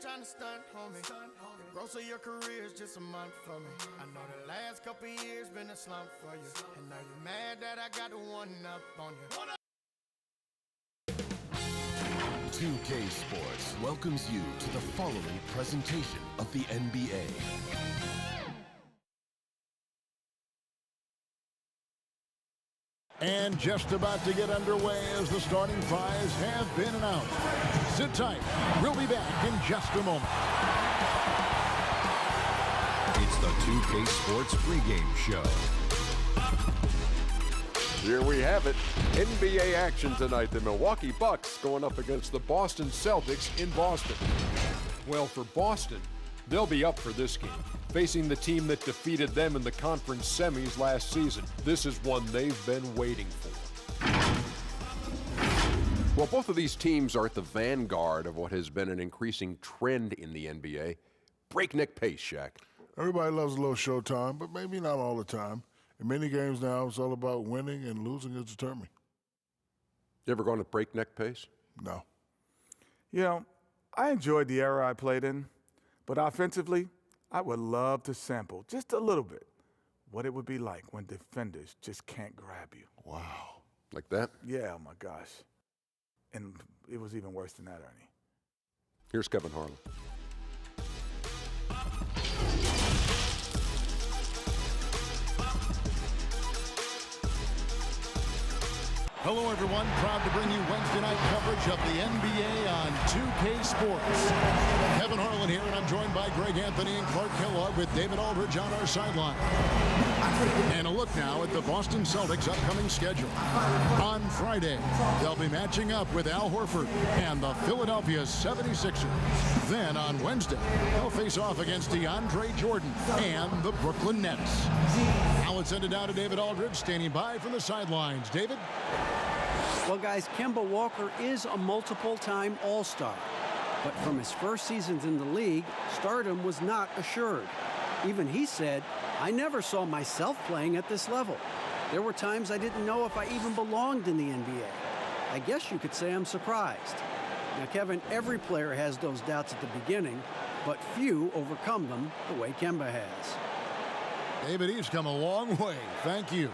trying to stunt, homie. The growth of your career is just a month for me. I know the last couple years been a slump for you, and now you're mad that I got the one up on you. 2K Sports welcomes you to the following presentation of the NBA. And just about to get underway as the starting fives have been announced. Sit tight. We'll be back in just a moment. It's the 2K Sports pregame show. Here we have it. NBA action tonight. The Milwaukee Bucks going up against the Boston Celtics in Boston. Well, for Boston, they'll be up for this game, facing the team that defeated them in the conference semis last season. This is one they've been waiting for. Well, both of these teams are at the vanguard of what has been an increasing trend in the NBA. Breakneck pace, Shaq. Everybody loves a little showtime, but maybe not all the time. In many games now, it's all about winning, and losing is determined. You ever gone at breakneck pace? No. You know, I enjoyed the era I played in, but offensively, I would love to sample just a little bit what it would be like when defenders just can't grab you. Wow. Like that? Yeah, oh my gosh. And it was even worse than that, Ernie. Here's Kevin Harlan. Hello, everyone. Proud to bring you Wednesday night coverage of the NBA on 2K Sports. Kevin Harlan here, and I'm joined by Greg Anthony and Clark Kellogg with David Aldridge on our sideline. And a look now at the Boston Celtics' upcoming schedule. On Friday, they'll be matching up with Al Horford and the Philadelphia 76ers. Then on Wednesday, they'll face off against DeAndre Jordan and the Brooklyn Nets. Now let's send it down to David Aldridge, standing by from the sidelines. David? Well, guys, Kemba Walker is a multiple-time All-Star. But from his first seasons in the league, stardom was not assured. Even he said, "I never saw myself playing at this level. There were times I didn't know if I even belonged in the NBA. I guess you could say I'm surprised." Now, Kevin, every player has those doubts at the beginning, but few overcome them the way Kemba has. David, he's come a long way. Thank you.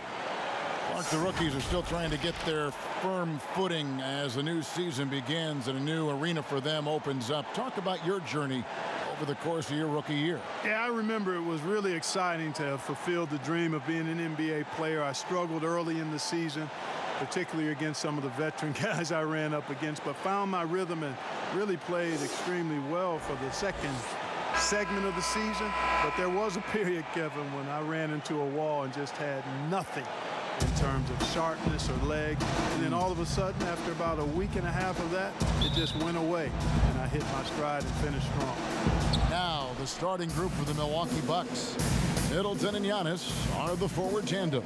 Clark, the rookies are still trying to get their firm footing as the new season begins and a new arena for them opens up. Talk about your journey over the course of your rookie year. Yeah, I remember it was really exciting to have fulfilled the dream of being an NBA player. I struggled early in the season, particularly against some of the veteran guys I ran up against, but found my rhythm and really played extremely well for the second segment of the season. But there was a period, Kevin, when I ran into a wall and just had nothing in terms of sharpness or legs. And then all of a sudden, after about a week and a half of that, it just went away. And I hit my stride and finished strong. Now, the starting group for the Milwaukee Bucks. Middleton and Giannis are the forward tandem.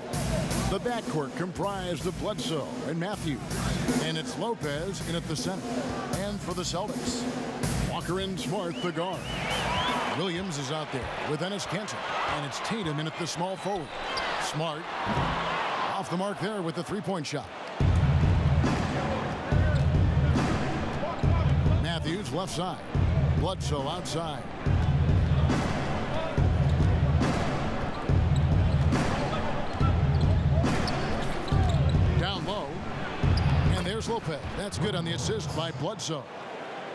The backcourt comprised of Bledsoe and Matthews. And it's Lopez in at the center. And for the Celtics, Walker and Smart, the guard. Williams is out there with Enes Kanter. And it's Tatum in at the small forward. Smart off the mark there with the three-point shot. Matthews left side. Bledsoe outside. Down low. And there's Lopez. That's good on the assist by Bledsoe.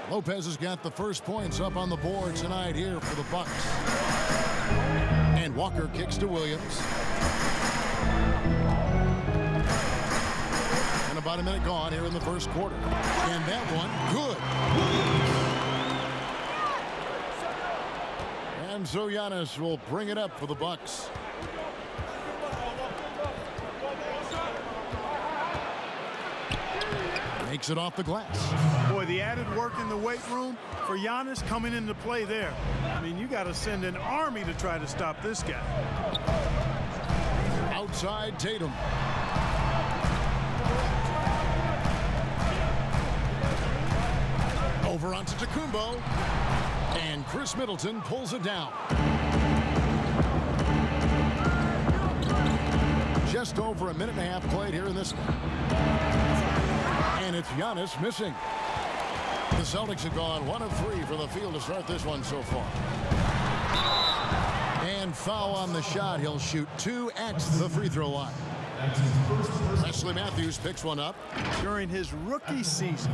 Lopez has got the first points up on the board tonight here for the Bucks. And Walker kicks to Williams. And about a minute gone here in the first quarter. And that one, good. And so Giannis will bring it up for the Bucks. Makes it off the glass. Boy, the added work in the weight room for Giannis coming into play there. I mean, you got to send an army to try to stop this guy. Outside Tatum. Over onto Tacumbo. And Chris Middleton pulls it down. Just over a minute and a half played here in this one. And it's Giannis missing. The Celtics have gone 1 of 3 from the field to start this one so far. And foul on the shot. He'll shoot 2 at the free throw line. Wesley Matthews picks one up. During his rookie season,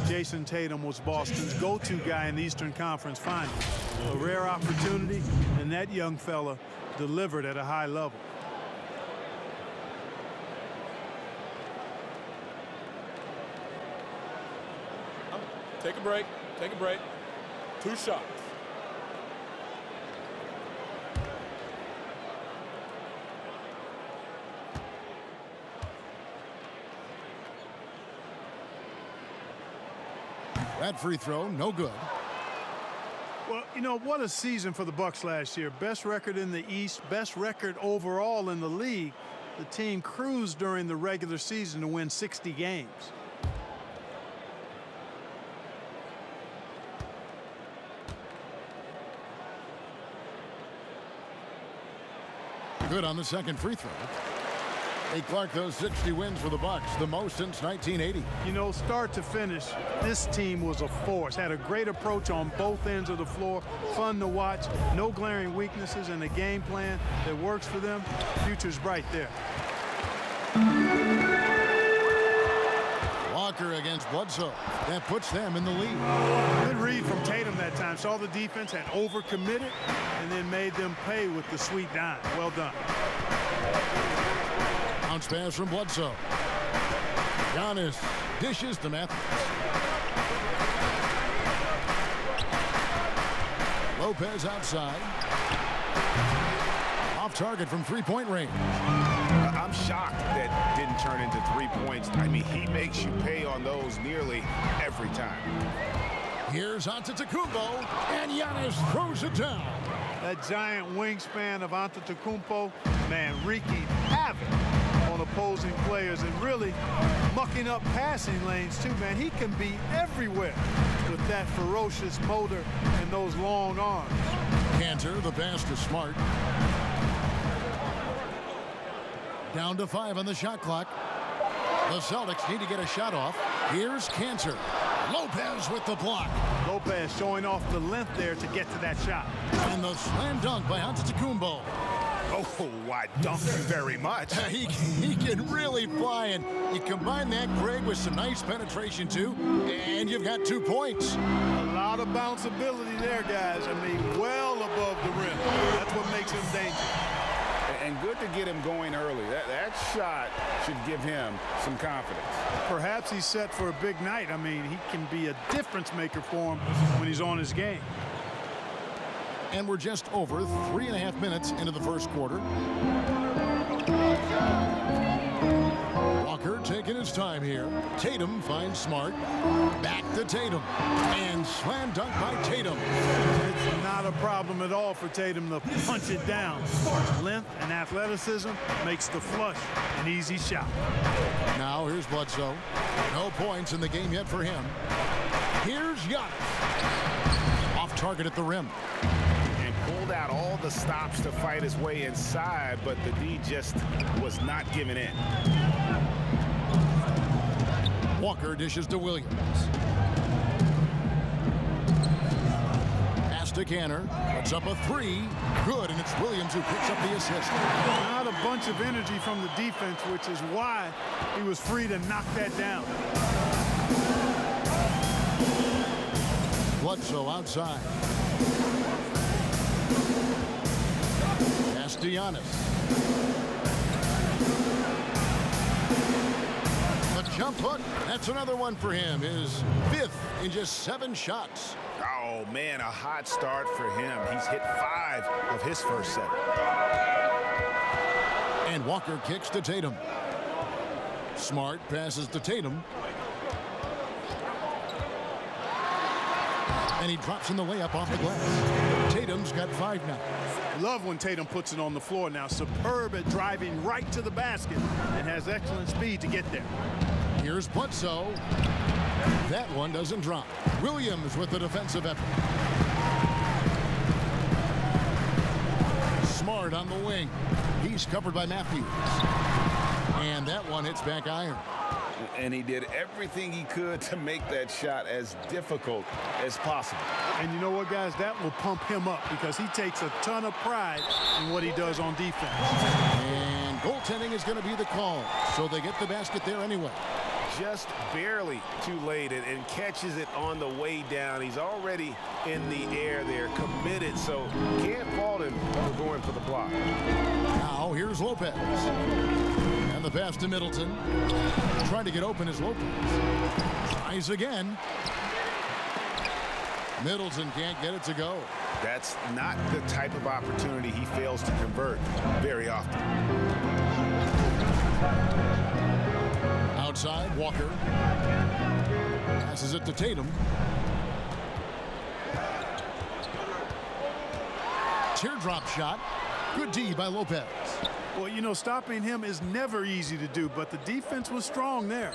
Jason Tatum was Boston's go-to guy in the Eastern Conference Finals. A rare opportunity, and that young fella delivered at a high level. Take a break. Take a break. 2 shots. That free throw, no good. Well, you know, what a season for the Bucks last year. Best record in the East, best record overall in the league. The team cruised during the regular season to win 60 games. Good on the second free throw. Hey, Clark, those 60 wins for the Bucks, the most since 1980. You know, start to finish, this team was a force. Had a great approach on both ends of the floor. Fun to watch. No glaring weaknesses, and a game plan that works for them. Future's bright there. Walker against Bledsoe. That puts them in the lead. Good read from Tatum that time. Saw the defense, had overcommitted, and then made them pay with the sweet dime. Well done. Bounce pass from Bledsoe. Giannis dishes to Matthews. Lopez outside. Off target from three-point range. I'm shocked that didn't turn into 3 points. I mean, he makes you pay on those nearly every time. Here's Antetokounmpo, and Giannis throws it down. That giant wingspan of Antetokounmpo, man, wreaking havoc on opposing players and really mucking up passing lanes too, man. He can be everywhere with that ferocious motor and those long arms. Cantor, the pass to Smart. Down to 5 on the shot clock. The Celtics need to get a shot off. Here's Cantor. Lopez with the block. Lopez showing off the length there to get to that shot. And the slam dunk by Antetokounmpo. Oh, I don't very much. He can really fly, and you combine that, Greg, with some nice penetration, too, and you've got 2 points. A lot of bounceability there, guys. I mean, well above the rim. That's what makes him dangerous. And good to get him going early. That shot should give him some confidence. Perhaps he's set for a big night. I mean, he can be a difference maker for him when he's on his game. And we're just over 3.5 minutes into the first quarter. Walker taking his time here. Tatum finds Smart. Back to Tatum. And slam dunk by Tatum. It's not a problem at all for Tatum to punch it down. Length and athleticism makes the flush an easy shot. Now here's Bledsoe. No points in the game yet for him. Here's Giannis. Off target at the rim. Pulled out all the stops to fight his way inside, but the D just was not giving in. Walker dishes to Williams. Pass to Cantor. Puts up a 3. Good, and it's Williams who picks up the assist. Not a bunch of energy from the defense, which is why he was free to knock that down. Bledsoe outside. Pass to Giannis. The jump hook, that's another one for him. His 5th in just 7 shots. Oh, man, a hot start for him. He's hit 5 of his first 7. And Walker kicks to Tatum. Smart passes to Tatum. And he drops in the layup off the glass. Tatum's got 5 now. Love when Tatum puts it on the floor now. Superb at driving right to the basket and has excellent speed to get there. Here's Bledsoe. That one doesn't drop. Williams with the defensive effort. Smart on the wing. He's covered by Matthews. And that one hits back iron. and he did everything he could to make that shot as difficult as possible. And you know what, guys? That will pump him up because he takes a ton of pride in what he does on defense. And goaltending is going to be the call, so they get the basket there anyway. Just barely too late and catches it on the way down. He's already in the air there, committed, so can't fault him for going for the block. Now here's Lopez. And the pass to Middleton. Trying to get open is Lopez. Tries again. Middleton can't get it to go. That's not the type of opportunity he fails to convert very often. Outside, Walker. Passes it to Tatum. Teardrop shot. Good D by Lopez. Well, you know, stopping him is never easy to do, but the defense was strong there.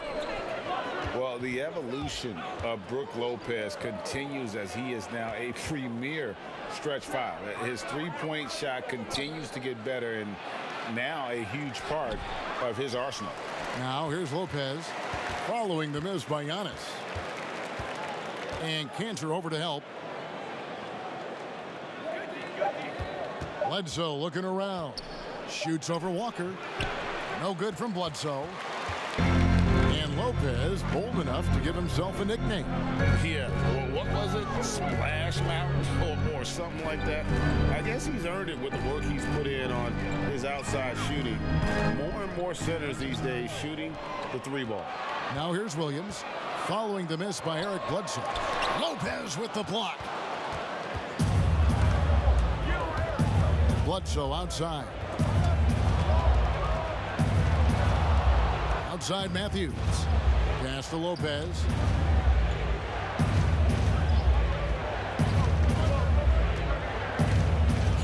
Well, the evolution of Brook Lopez continues as he is now a premier stretch five. His three-point shot continues to get better and now a huge part of his arsenal. Now here's Lopez following the miss by Giannis. And Cantor over to help. Bledsoe looking around. Shoots over Walker. No good from Bledsoe. And Lopez bold enough to give himself a nickname. Yeah, well, what was it? Splash Mountain or something like that. I guess he's earned it with the work he's put in on his outside shooting. More and more centers these days shooting the three ball. Now here's Williams following the miss by Eric Bledsoe. Lopez with the block. Bledsoe outside. Outside Matthews. Pass to Lopez.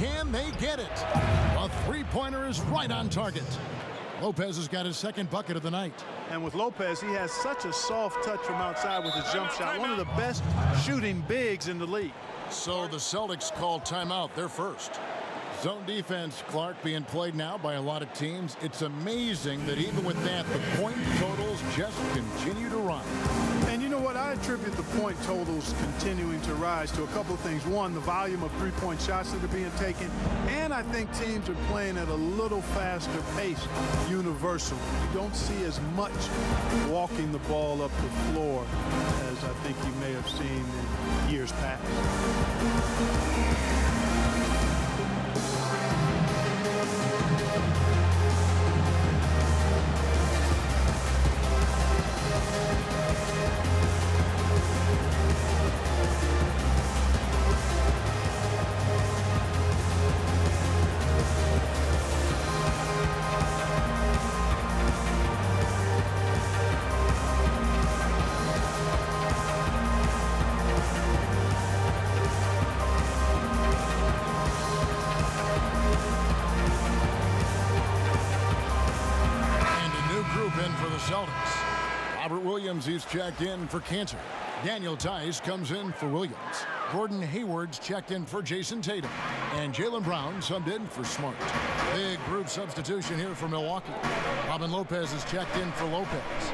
Can they get it? A three-pointer is right on target. Lopez has got his second bucket of the night. And with Lopez, he has such a soft touch from outside with his jump shot. One of the best shooting bigs in the league. So the Celtics called timeout. They're first. Zone defense, Clark, being played now by a lot of teams. It's amazing that even with that, the point totals just continue to run. And you know what? I attribute the point totals continuing to rise to a couple of things. One, the volume of three-point shots that are being taken. And I think teams are playing at a little faster pace universally. You don't see as much walking the ball up the floor as I think you may have seen in years past. He's checked in for Cantor. Daniel Tice comes in for Williams. Gordon Hayward's checked in for Jason Tatum. And Jaylen Brown subbed in for Smart. Big group substitution here for Milwaukee. Robin Lopez is checked in for Lopez.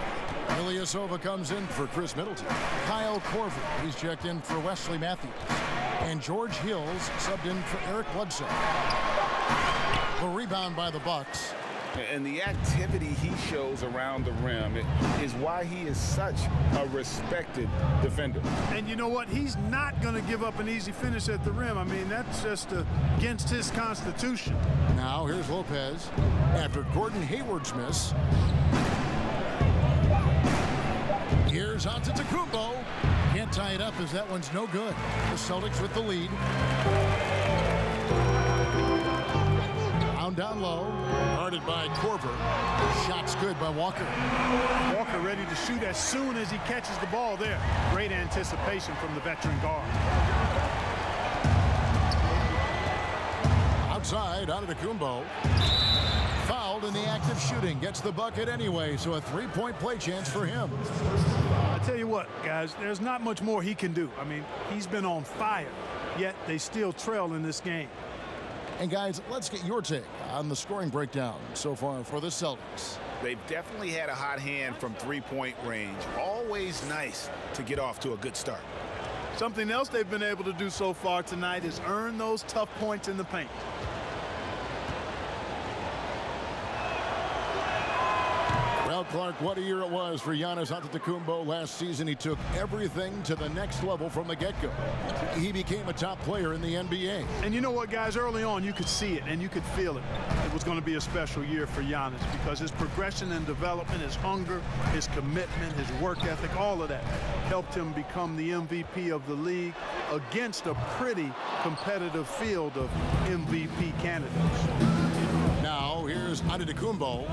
Ilyasova comes in for Chris Middleton. Kyle Korver, he's checked in for Wesley Matthews. And George Hills subbed in for Eric Bledsoe. The rebound by the Bucks. And the activity he shows around the rim is why he is such a respected defender. And you know what? He's not going to give up an easy finish at the rim. I mean, that's just against his constitution. Now here's Lopez after Gordon Hayward's miss. Here's out to Tacumbo. Can't tie it up as that one's no good. The Celtics with the lead. Down low, guarded by Korver. Shots good by Walker. Walker ready to shoot as soon as he catches the ball there. Great anticipation from the veteran guard. Outside, out of Tacumbo. Fouled in the act of shooting. Gets the bucket anyway, so a three-point play chance for him. I tell you what, guys, there's not much more he can do. I mean, he's been on fire, yet they still trail in this game. And guys, let's get your take on the scoring breakdown so far for the Celtics. They've definitely had a hot hand from three-point range. Always nice to get off to a good start. Something else they've been able to do so far tonight is earn those tough points in the paint. Well, Clark, what a year it was for Giannis Antetokounmpo last season. He took everything to the next level from the get-go. He became a top player in the NBA. And you know what, guys? Early on, you could see it and you could feel it. It was going to be a special year for Giannis because his progression and development, his hunger, his commitment, his work ethic, all of that helped him become the MVP of the league against a pretty competitive field of MVP candidates. Now, here's Antetokounmpo.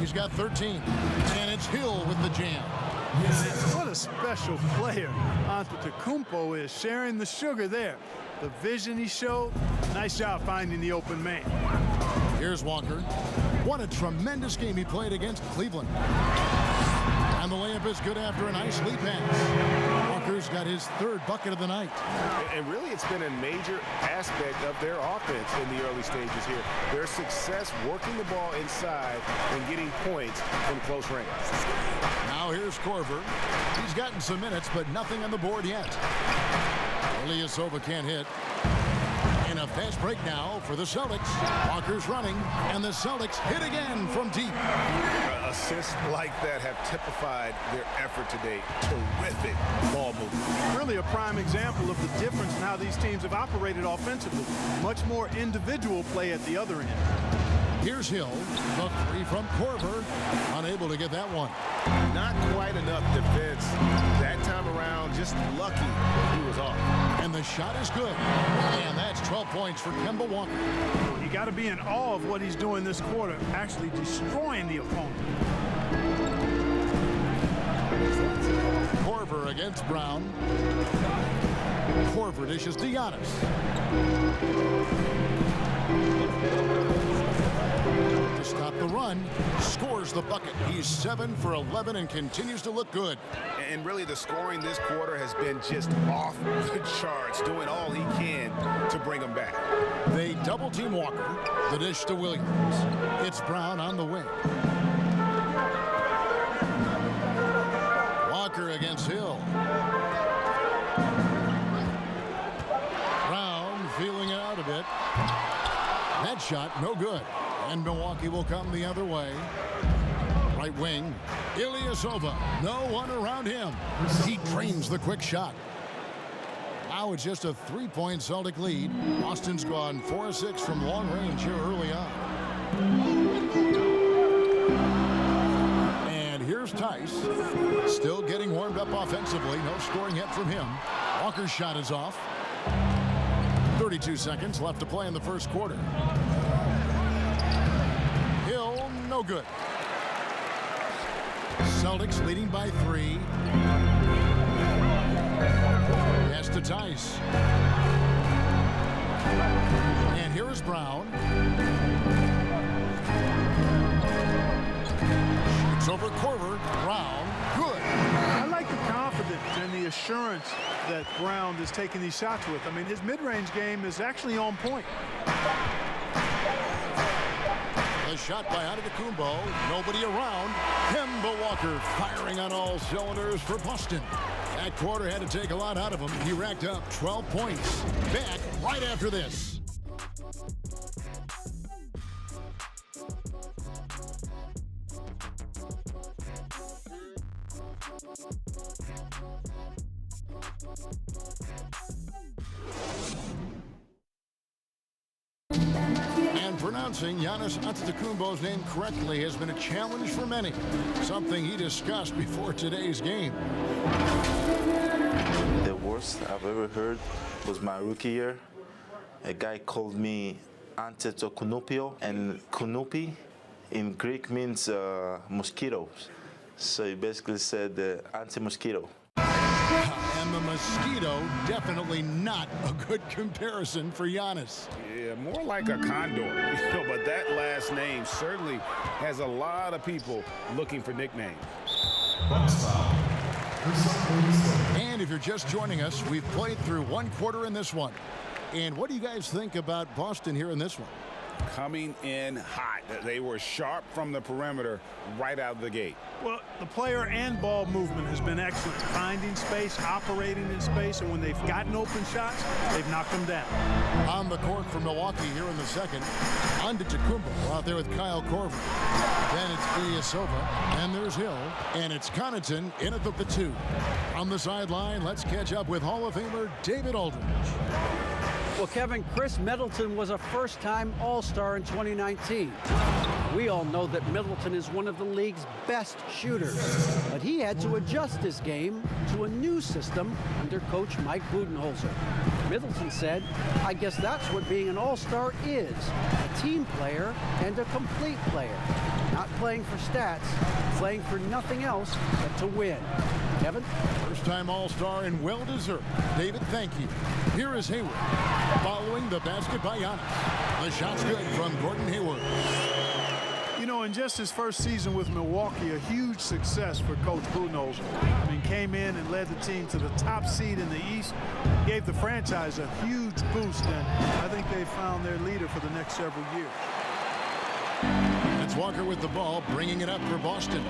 He's got 13, and it's Hill with the jam. What a special player Antetokounmpo is, sharing the sugar there. The vision he showed, nice job finding the open man. Here's Walker. What a tremendous game he played against Cleveland. And the layup is good after a nice lead pass. Walker's got his third bucket of the night. And really, it's been a major aspect of their offense in the early stages here. Their success working the ball inside and getting points from close range. Now here's Korver. He's gotten some minutes, but nothing on the board yet. Ilyasova can't hit. In a fast break now for the Celtics. Walker's running, and the Celtics hit again from deep. Assists like that have typified their effort today. Terrific ball movement. Really a prime example of the difference in how these teams have operated offensively. Much more individual play at the other end. Here's Hill, the three from Korver, unable to get that one. Not quite enough defense that time around, just lucky he was off. And the shot is good, and that's 12 points for Kemba Walker. You got to be in awe of what he's doing this quarter, actually destroying the opponent. Korver against Brown. Korver dishes to Giannis. To stop the run, scores the bucket. He's 7 for 11 and continues to look good. And really the scoring this quarter has been just off the charts, doing all he can to bring him back. They double team Walker. The dish to Williams. It's Brown on the wing. Walker against Hill. Brown feeling it out a bit. That shot no good. And Milwaukee will come the other way. Right wing, Ilyasova. No one around him. He drains the quick shot. Now it's just a 3-point Celtic lead. Boston's gone 4-6 from long range here early on. And here's Tice. Still getting warmed up offensively. No scoring yet from him. Walker's shot is off. 32 seconds left to play in the first quarter. Hill, no good. Celtics leading by 3. Pass to Tice. And here is Brown. Shoots over Korver. Brown, good. I like the confidence and the assurance that Brown is taking these shots with. I mean, his mid-range game is actually on point. A shot by Antetokounmpo. Nobody around. Kemba Walker firing on all cylinders for Boston. That quarter had to take a lot out of him. He racked up 12 points. Back right after this. And pronouncing Giannis Antetokounmpo's name correctly has been a challenge for many, something he discussed before today's game. The worst I've ever heard was my rookie year. A guy called me Antetokounmpo, and Kunupi in Greek means mosquitoes. So he basically said anti-mosquito. And the mosquito, definitely not a good comparison for Giannis. Yeah, more like a condor. But that last name certainly has a lot of people looking for nicknames. And if you're just joining us, we've played through one quarter in this one. And what do you guys think about Boston here in this one? coming in hot. They were sharp from the perimeter right out of the gate. Well, the player and ball movement has been excellent. Finding space, operating in space, and when they've gotten open shots, they've knocked them down. On the court for Milwaukee here in the second, Antetokounmpo out there with Kyle Korver. Then it's Ilyasova, and there's Hill, and it's Connaughton in at the 2. On the sideline, let's catch up with Hall of Famer David Aldridge. Well, Kevin, Chris Middleton was a first-time All-Star in 2019. We all know that Middleton is one of the league's best shooters, but he had to adjust his game to a new system under coach Mike Budenholzer. Middleton said, "I guess that's what being an All-Star is, a team player and a complete player. Not playing for stats, playing for nothing else but to win." Kevin? First-time All-Star and well-deserved. David, thank you. Here is Hayward following the basket by Giannis. The shot's good from Gordon Hayward. You know, in just his first season with Milwaukee, a huge success for Coach Budenholzer. I mean, came in and led the team to the top seed in the East, gave the franchise a huge boost, and I think they found their leader for the next several years. It's Walker with the ball, bringing it up for Boston.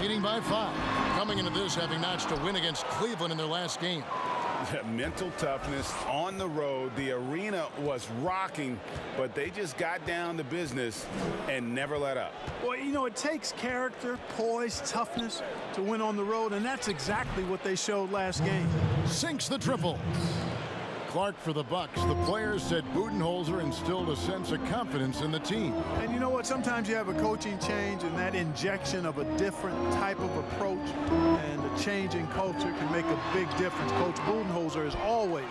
Leading by 5. Coming into this, having notched a win against Cleveland in their last game. Mental toughness on the road. The arena was rocking, but they just got down to business and never let up. Well, you know, it takes character, poise, toughness to win on the road, and that's exactly what they showed last game. Sinks the triple. Clark for the Bucks. The players said Budenholzer instilled a sense of confidence in the team. And you know what? Sometimes you have a coaching change, and that injection of a different type of approach and a change in culture can make a big difference. Coach Budenholzer has always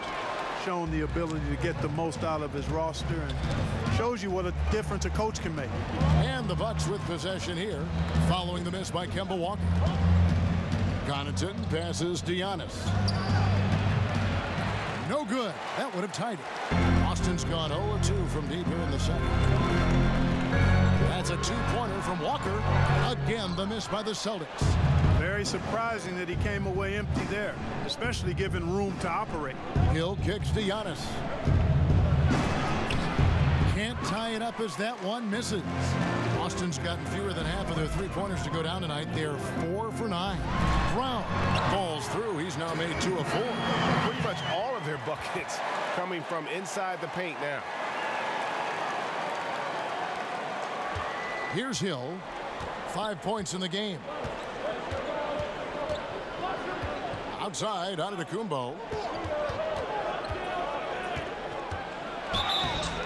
shown the ability to get the most out of his roster and shows you what a difference a coach can make. And the Bucks with possession here, following the miss by Kemba Walker. Connaughton passes to Giannis. No good. That would have tied it. Boston's gone 0-2 from deep here in the second. That's a 2-pointer from Walker. Again, the miss by the Celtics. Very surprising that he came away empty there, especially given room to operate. Hill kicks to Giannis. Can't tie it up as that one misses. Boston's gotten fewer than half of their 3-pointers to go down tonight. They're 4 for 9. Brown falls through. He's now made 2 of 4. Pretty much all of their buckets coming from inside the paint now. Here's Hill. 5 points in the game. Outside, Antetokounmpo.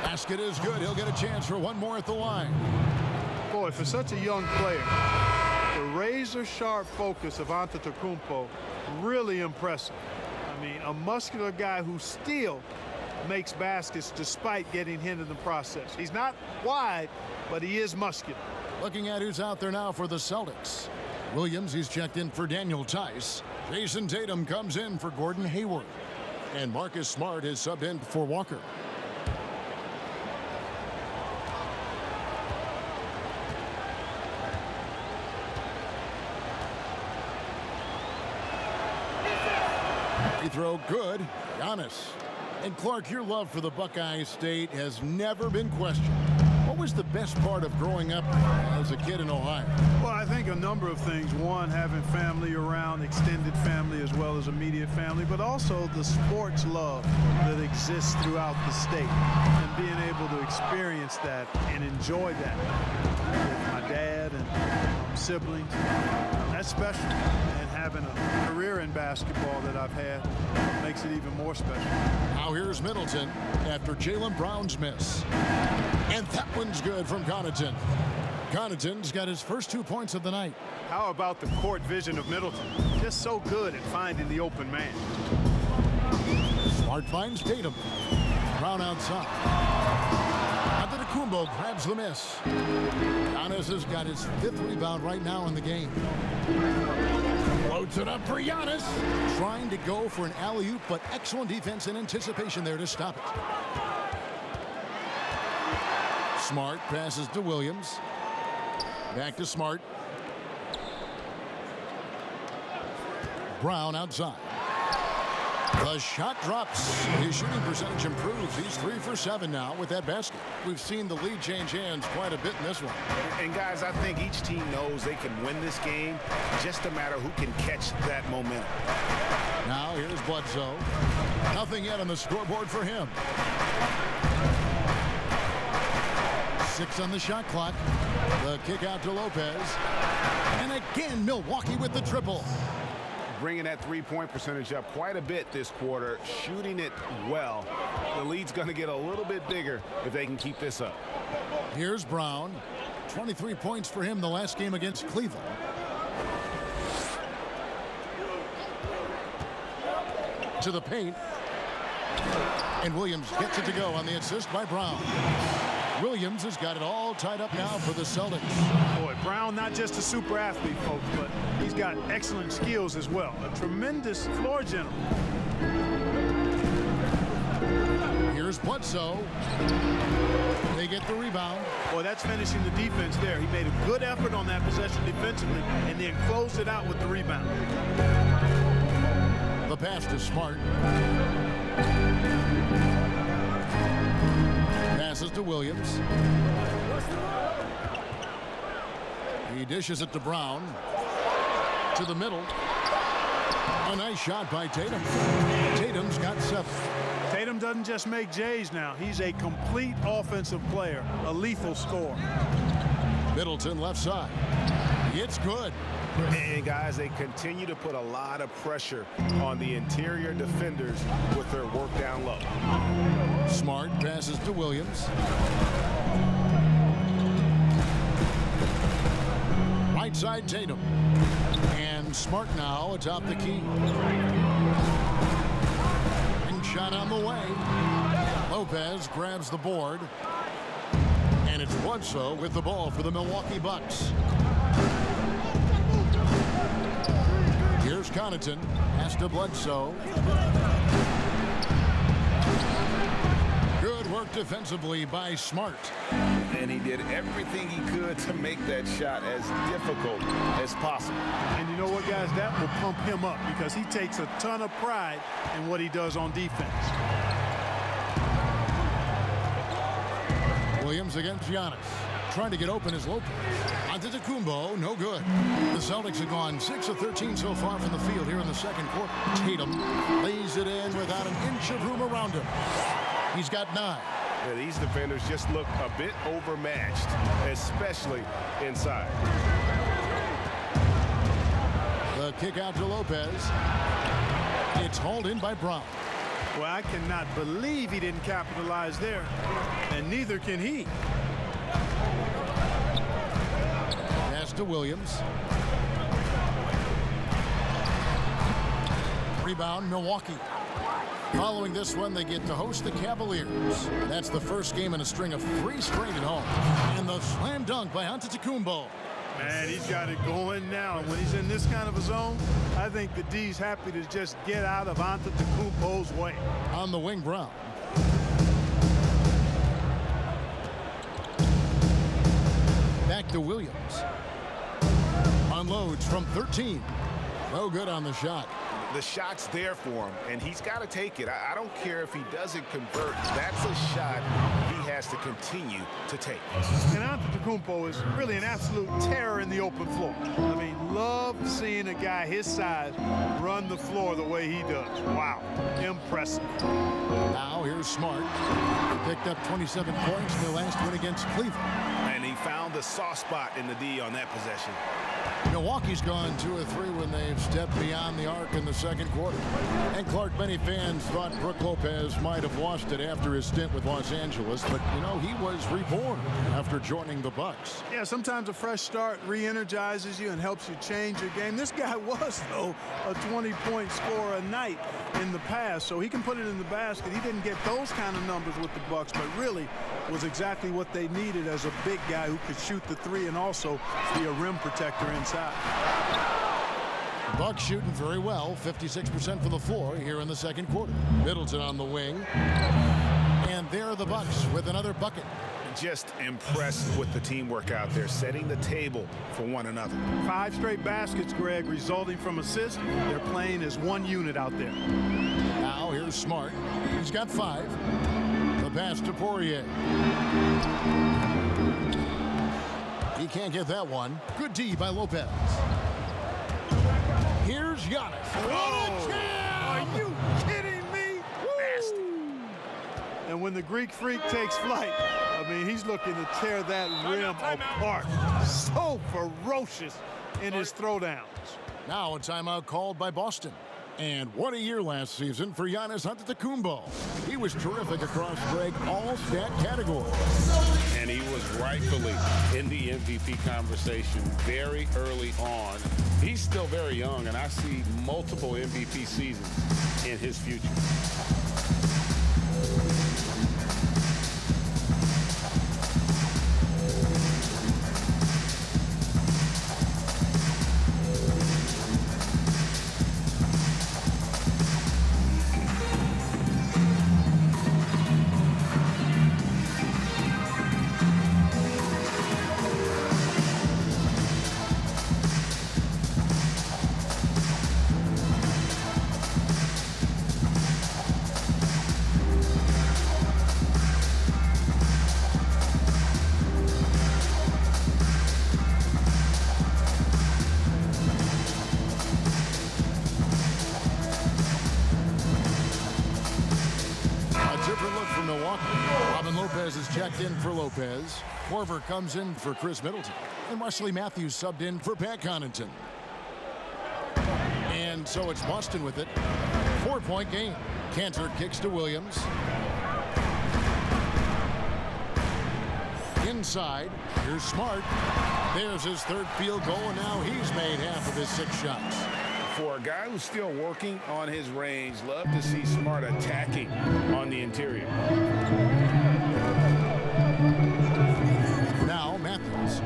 Basket is good. He'll get a chance for one more at the line. Boy, for such a young player, the razor-sharp focus of Antetokounmpo, really impressive. I mean, a muscular guy who still makes baskets despite getting hit in the process. He's not wide, but he is muscular. Looking at who's out there now for the Celtics. Williams, he's checked in for Daniel Tice. Jason Tatum comes in for Gordon Hayward. And Marcus Smart is subbed in for Walker. Free throw good. Giannis. And Clark, your love for the Buckeye State has never been questioned. What was the best part of growing up as a kid in Ohio? Well, I think a number of things. One, having family around, extended family as well as immediate family, but also the sports love that exists throughout the state and being able to experience that and enjoy that with my dad and siblings. That's special. And having a career in basketball that I've had makes it even more special. Now here's Middleton after Jaylen Brown's miss. And that one's good from Connaughton. Connaughton's got his first 2 points of the night. How about the court vision of Middleton? Just so good at finding the open man. Smart finds Tatum. Brown outside. Antetokounmpo grabs the miss. Giannis has got his 5th rebound right now in the game. Floats it up for Giannis. Trying to go for an alley-oop, but excellent defense and anticipation there to stop it. Smart passes to Williams. Back to Smart. The shot drops. His shooting percentage improves. He's 3 for 7 now with that basket. We've seen the lead change hands quite a bit in this one. And guys, I think each team knows they can win this game. Just a matter who can catch that momentum. Now here's Bledsoe. Nothing yet on the scoreboard for him. 6 on the shot clock. The kick out to Lopez. And again, Milwaukee with the triple. Bringing that three-point percentage up quite a bit this quarter, shooting it well. The lead's going to get a little bit bigger if they can keep this up. Here's Brown. 23 points for him the last game against Cleveland. To the paint. And Williams gets it to go on the assist by Brown. Williams has got it all tied up now for the Celtics. Boy, Brown, not just a super athlete, folks, but he's got excellent skills as well. A tremendous floor general. Here's Bledsoe. They get the rebound. Boy, that's finishing the defense there. He made a good effort on that possession defensively and then closed it out with the rebound. The pass to Smart. Passes to Williams. He dishes it to Brown. To the middle. A nice shot by Tatum. Tatum's got 7. Tatum doesn't just make J's now. He's a complete offensive player, a lethal scorer. Middleton left side. It's good. And guys, they continue to put a lot of pressure on the interior defenders with their work down low. Smart passes to Williams. Right side Tatum. And Smart now atop the key. And shot on the way. Lopez grabs the board. And it's Bledsoe with the ball for the Milwaukee Bucks. Here's Connaughton. Pass to Bledsoe. Good work defensively by Smart. And he did everything he could to make that shot as difficult as possible. And you know what, guys? That will pump him up because he takes a ton of pride in what he does on defense. Williams against Giannis. Trying to get open is Lopez. Antetokounmpo, no good. The Celtics have gone 6 of 13 so far from the field here in the second quarter. Tatum lays it in without an inch of room around him. He's got 9. Yeah, these defenders just look a bit overmatched, especially inside. The kick out to Lopez. It's hauled in by Brown. Well, I cannot believe he didn't capitalize there, and neither can he. Pass to Williams. Rebound, Milwaukee. Following this one, they get to host the Cavaliers. That's the first game in a string of 3 straight at home. And the slam dunk by Antetokounmpo. Man, he's got it going now. And when he's in this kind of a zone, I think the D's happy to just get out of Antetokounmpo's way. On the wing, Brown. Back to Williams. Unloads from 13. No good on the shot. The shot's there for him, and he's got to take it. I don't care if he doesn't convert. That's a shot he has to continue to take. And Antetokounmpo is really an absolute terror in the open floor. I mean, love seeing a guy his size run the floor the way he does. Wow, impressive. Now here's Smart. He picked up 27 points in the last win against Cleveland. And he found the soft spot in the D on that possession. Milwaukee's gone 2 of 3 when they've stepped beyond the arc in the second quarter. And Clark, many fans thought Brook Lopez might have lost it after his stint with Los Angeles, but you know, he was reborn after joining the Bucks. Yeah, sometimes a fresh start re-energizes you and helps you change your game. This guy was, though, a 20-point scorer a night in the past, so he can put it in the basket. He didn't get those kind of numbers with the Bucks, but really was exactly what they needed as a big guy who could shoot the 3 and also be a rim protector inside. Bucks shooting very well, 56% from the floor here in the second quarter. Middleton on the wing. And there are the Bucks with another bucket. Just impressed with the teamwork out there, setting the table for one another. 5 straight baskets, Greg, resulting from assists. They're playing as one unit out there. Now Now here's Smart. He's got 5. The pass to Poirier. He can't get that one. Good D by Lopez. Here's Giannis. What a jam! Are you kidding me? Nasty. And when the Greek Freak takes flight, I mean, he's looking to tear that rim apart. So ferocious in his throwdowns. Now a timeout called by Boston. And what a year last season for Giannis Antetokounmpo. He was terrific across, Greg, all stat categories. And he was rightfully in the MVP conversation very early on. He's still very young, and I see multiple MVP seasons in his future. Is checked in for Lopez. Korver comes in for Chris Middleton. And Wesley Matthews subbed in for Pat Connaughton. And so it's Boston with it. 4-point game. Cantor kicks to Williams. Inside. Here's Smart. There's his 3rd field goal, and now he's made half of his 6 shots. For a guy who's still working on his range, love to see Smart attacking on the interior. Now Matthews.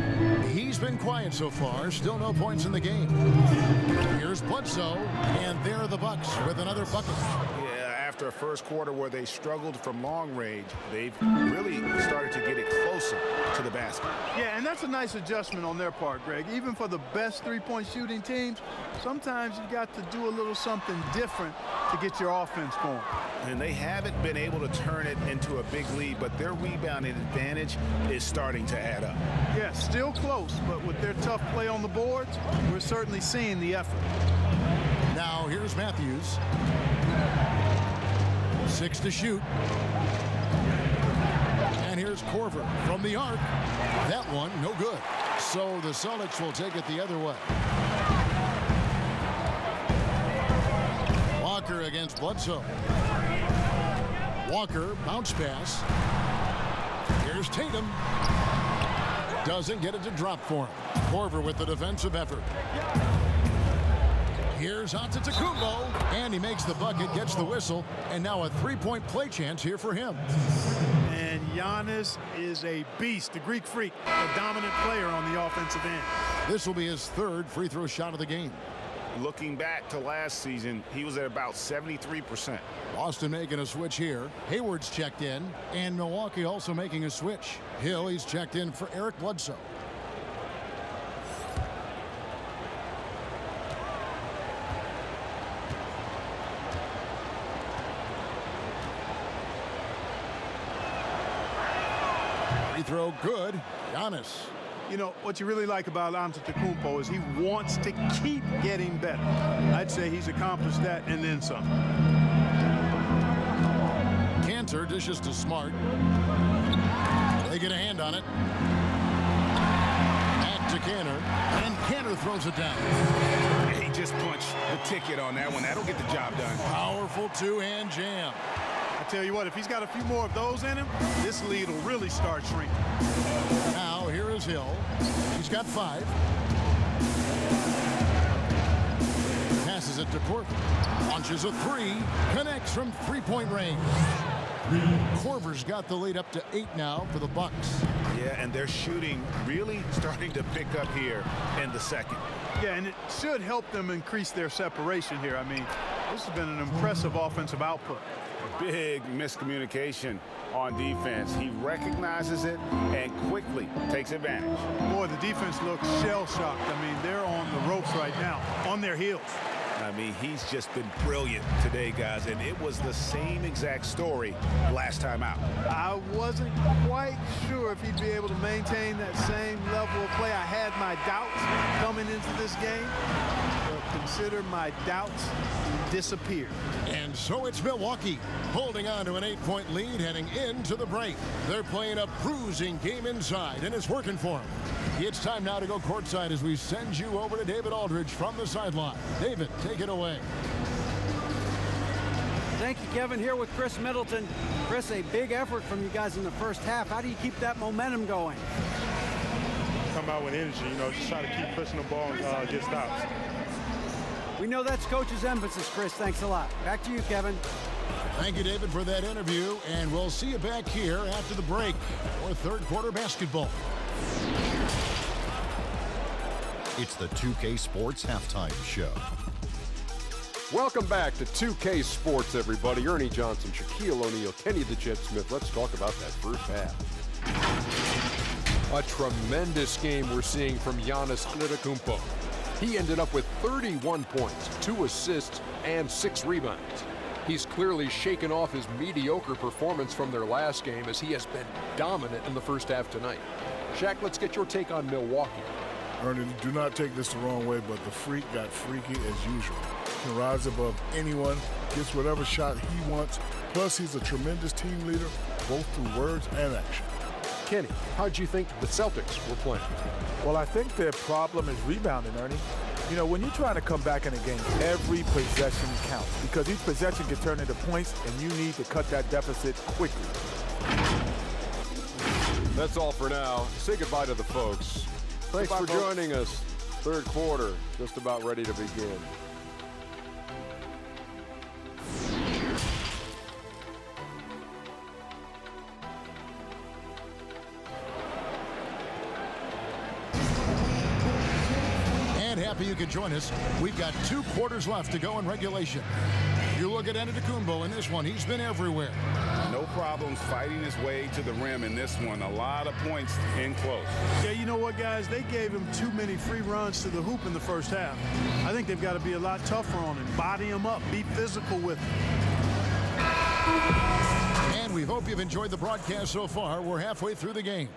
He's been quiet so far. Still no points in the game. Here's Bledsoe, and there are the Bucks with another bucket. Yeah, after a first quarter where they struggled from long range, they've really started to get it closer to the basket. Yeah, and that's a nice adjustment on their part, Greg. Even for the best three-point shooting teams, sometimes you got to do a little something different to get your offense going. And they haven't been able to turn it into a big lead, but their rebounding advantage is starting to add up. Yeah, still close, but with their tough play on the boards, we're certainly seeing the effort. Now here's Matthews. 6 to shoot. And here's Korver from the arc. That one, no good. So the Celtics will take it the other way. Walker against Bledsoe. Walker, bounce pass. Here's Tatum. Doesn't get it to drop for him. Korver with the defensive effort. Here's Antetokounmpo, and he makes the bucket, gets the whistle, and now a 3-point play chance here for him. And Giannis is a beast, the Greek Freak, a dominant player on the offensive end. This will be his 3rd free throw shot of the game. Looking back to last season, he was at about 73%. Boston making a switch here. Hayward's checked in, and Milwaukee also making a switch. Hill, he's checked in for Eric Bledsoe. Free throw good. Giannis. You know, what you really like about Antetokounmpo is he wants to keep getting better. I'd say he's accomplished that and then some. Cantor dishes to Smart. They get a hand on it. Back to Cantor. And Cantor throws it down. He just punched the ticket on that one. That'll get the job done. Powerful 2-hand jam. I tell you what, if he's got a few more of those in him, this lead will really start shrinking. Now here is Hill. He's got 5. Passes it to Korver. Launches a 3. Connects from 3-point range. Korver's got the lead up to 8 now for the Bucks. Yeah, and their shooting really starting to pick up here in the second. Yeah, and it should help them increase their separation here. I mean, this has been an impressive offensive output. Big miscommunication on defense. He recognizes it and quickly takes advantage. Boy, the defense looks shell-shocked. I mean, they're on the ropes right now, on their heels. I mean, he's just been brilliant today, guys, and it was the same exact story last time out. I wasn't quite sure if he'd be able to maintain that same level of play. I had my doubts coming into this game, but consider my doubts disappeared. And so it's Milwaukee holding on to an 8-point lead heading into the break. They're playing a bruising game inside, and it's working for them. It's time now to go courtside as we send you over to David Aldridge from the sideline. David, take it away. Thank you, Kevin. Here with Chris Middleton. Chris, a big effort from you guys in the first half. How do you keep that momentum going? Come out with energy, just try to keep pushing the ball and get stops. We know that's Coach's emphasis, Chris. Thanks a lot. Back to you, Kevin. Thank you, David, for that interview, and we'll see you back here after the break for third quarter basketball. It's the 2K Sports Halftime Show. Welcome back to 2K Sports, everybody. Ernie Johnson, Shaquille O'Neal, Kenny the Jet Smith. Let's talk about that first half. A tremendous game we're seeing from Giannis Antetokounmpo. He ended up with 31 points, 2 assists, and 6 rebounds. He's clearly shaken off his mediocre performance from their last game as he has been dominant in the first half tonight. Shaq, let's get your take on Milwaukee. Ernie, do not take this the wrong way, but the freak got freaky as usual. He can rise above anyone, gets whatever shot he wants, plus he's a tremendous team leader, both through words and action. Kenny, how'd you think the Celtics were playing? Well, I think their problem is rebounding, Ernie. When you're trying to come back in a game, every possession counts because each possession can turn into points, and you need to cut that deficit quickly. That's all for now. Say goodbye to the folks. Thanks for joining us. Third quarter, just about ready to begin. And happy you could join us. We've got 2 quarters left to go in regulation. You look at Antetokounmpo in this one. He's been everywhere. No problems fighting his way to the rim in this one. A lot of points in close. Yeah, you know what, guys? They gave him too many free runs to the hoop in the first half. I think they've got to be a lot tougher on him. Body him up. Be physical with him. And we hope you've enjoyed the broadcast so far. We're halfway through the game.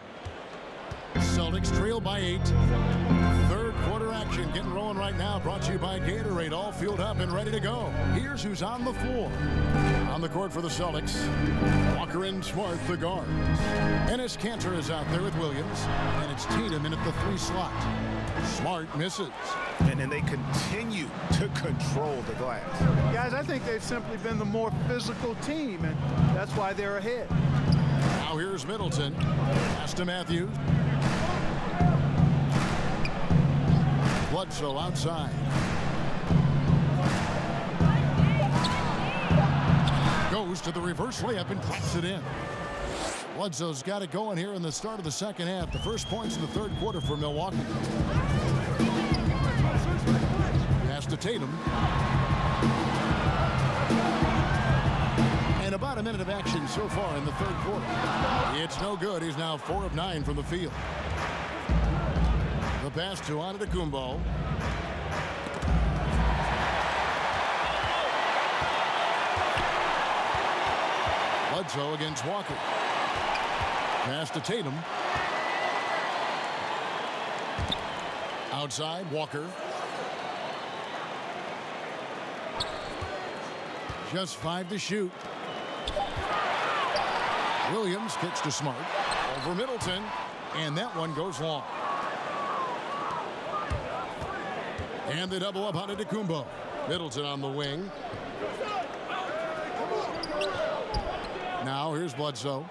Celtics trail by 8. Third quarter action getting rolling right now. Brought to you by Gatorade. All fueled up and ready to go. Here's who's on the floor. On the court for the Celtics, Walker and Smart, the guards. Enes Kanter is out there with Williams. And it's Tatum in at the 3 slot. Smart misses. And then they continue to control the glass. Guys, I think they've simply been the more physical team, and that's why they're ahead. Now here's Middleton. Pass to Matthews. Bledsoe outside. Goes to the reverse layup and drops it in. Bledsoe's got it going here in the start of the second half. The first points in the third quarter for Milwaukee. Pass to Tatum. And about a minute of action so far in the third quarter. It's no good. He's now 4 of 9 from the field. The pass to Antetokounmpo. Bledsoe against Walker. Pass to Tatum. Outside, Walker. Just 5 to shoot. Williams kicks to Smart. Over Middleton. And that one goes long. And they double up on Antetokounmpo. Middleton on the wing. Now here's Bledsoe.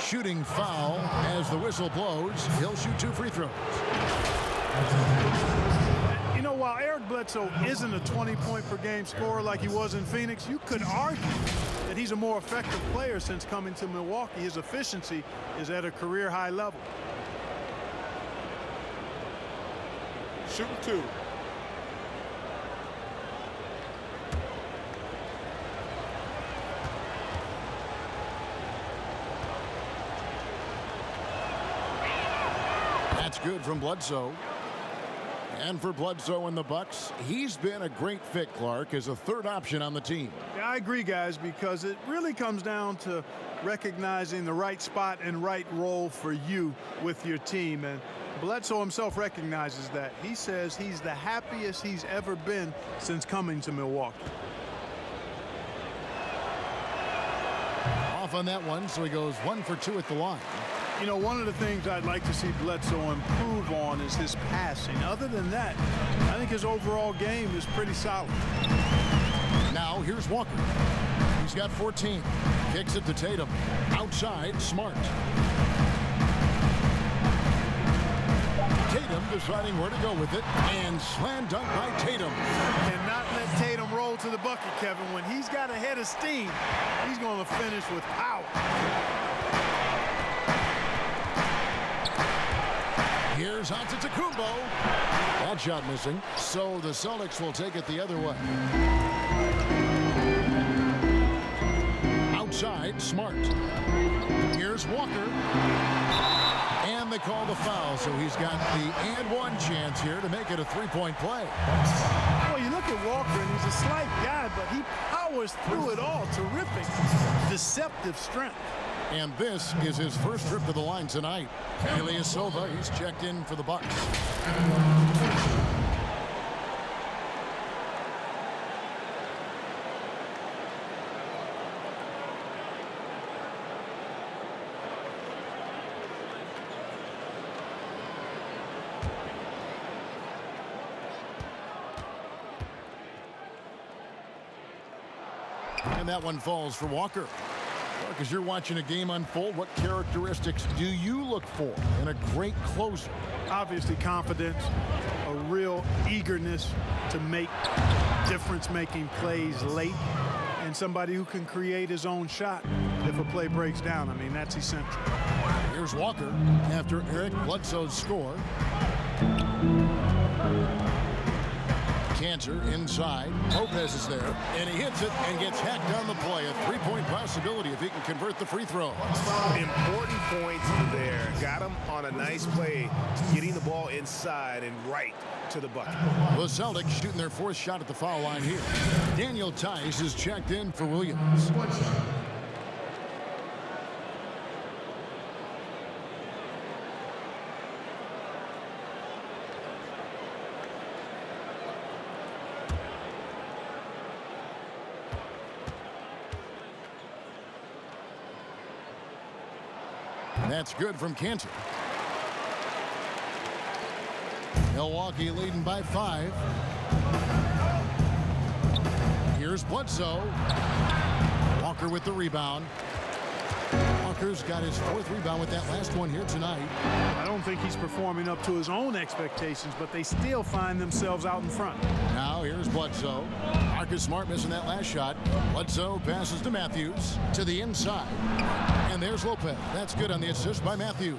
Shooting foul as the whistle blows. He'll shoot 2 free throws. You know, while Eric Bledsoe isn't a 20-point per game scorer like he was in Phoenix, you could argue that he's a more effective player since coming to Milwaukee. His efficiency is at a career high level. Shooting 2. That's good from Bledsoe. And for Bledsoe and the Bucks, he's been a great fit, Clark, as a third option on the team. Yeah, I agree, guys, because it really comes down to recognizing the right spot and right role for you with your team. And Bledsoe himself recognizes that. He says he's the happiest he's ever been since coming to Milwaukee. Off on that one, so he goes 1 for 2 at the line. You know, one of the things I'd like to see Bledsoe improve on is his passing. Other than that, I think his overall game is pretty solid. Now, here's Walker. He's got 14. Kicks it to Tatum. Outside, Smart. Tatum deciding where to go with it, and slam dunk by Tatum. Cannot let Tatum roll to the bucket, Kevin. When he's got a head of steam, he's going to finish with power. Here's Antetokounmpo. That shot missing, so the Celtics will take it the other way. Outside, Smart. Here's Walker. And they call the foul, so he's got the and one chance here to make it a three-point play. Well, you look at Walker, and he's a slight guy, but he powers through it all. Terrific, deceptive strength. And this is his first trip to the line tonight. Ilyasova, he's checked in for the Bucks. And that one falls for Walker. As you're watching a game unfold, what characteristics do you look for in a great closer? Obviously confidence, a real eagerness to make difference-making plays late, and somebody who can create his own shot if a play breaks down. I mean, that's essential. Here's Walker after Eric Bledsoe's score. Cantor inside. Lopez is there, and he hits it and gets hacked on the play. A three-point possibility if he can convert the free throw. Important points there. Got him on a nice play, getting the ball inside and right to the bucket. The Celtics shooting their fourth shot at the foul line here. Daniel Tice is checked in for Williams. That's good from Cantor. Milwaukee leading by 5. Here's Bledsoe. Walker with the rebound. Walker's got his 4th rebound with that last one here tonight. I don't think he's performing up to his own expectations, but they still find themselves out in front. Now here's Bledsoe. Marcus Smart missing that last shot. Bledsoe passes to Matthews to the inside. And there's Lopez. That's good on the assist by Matthews.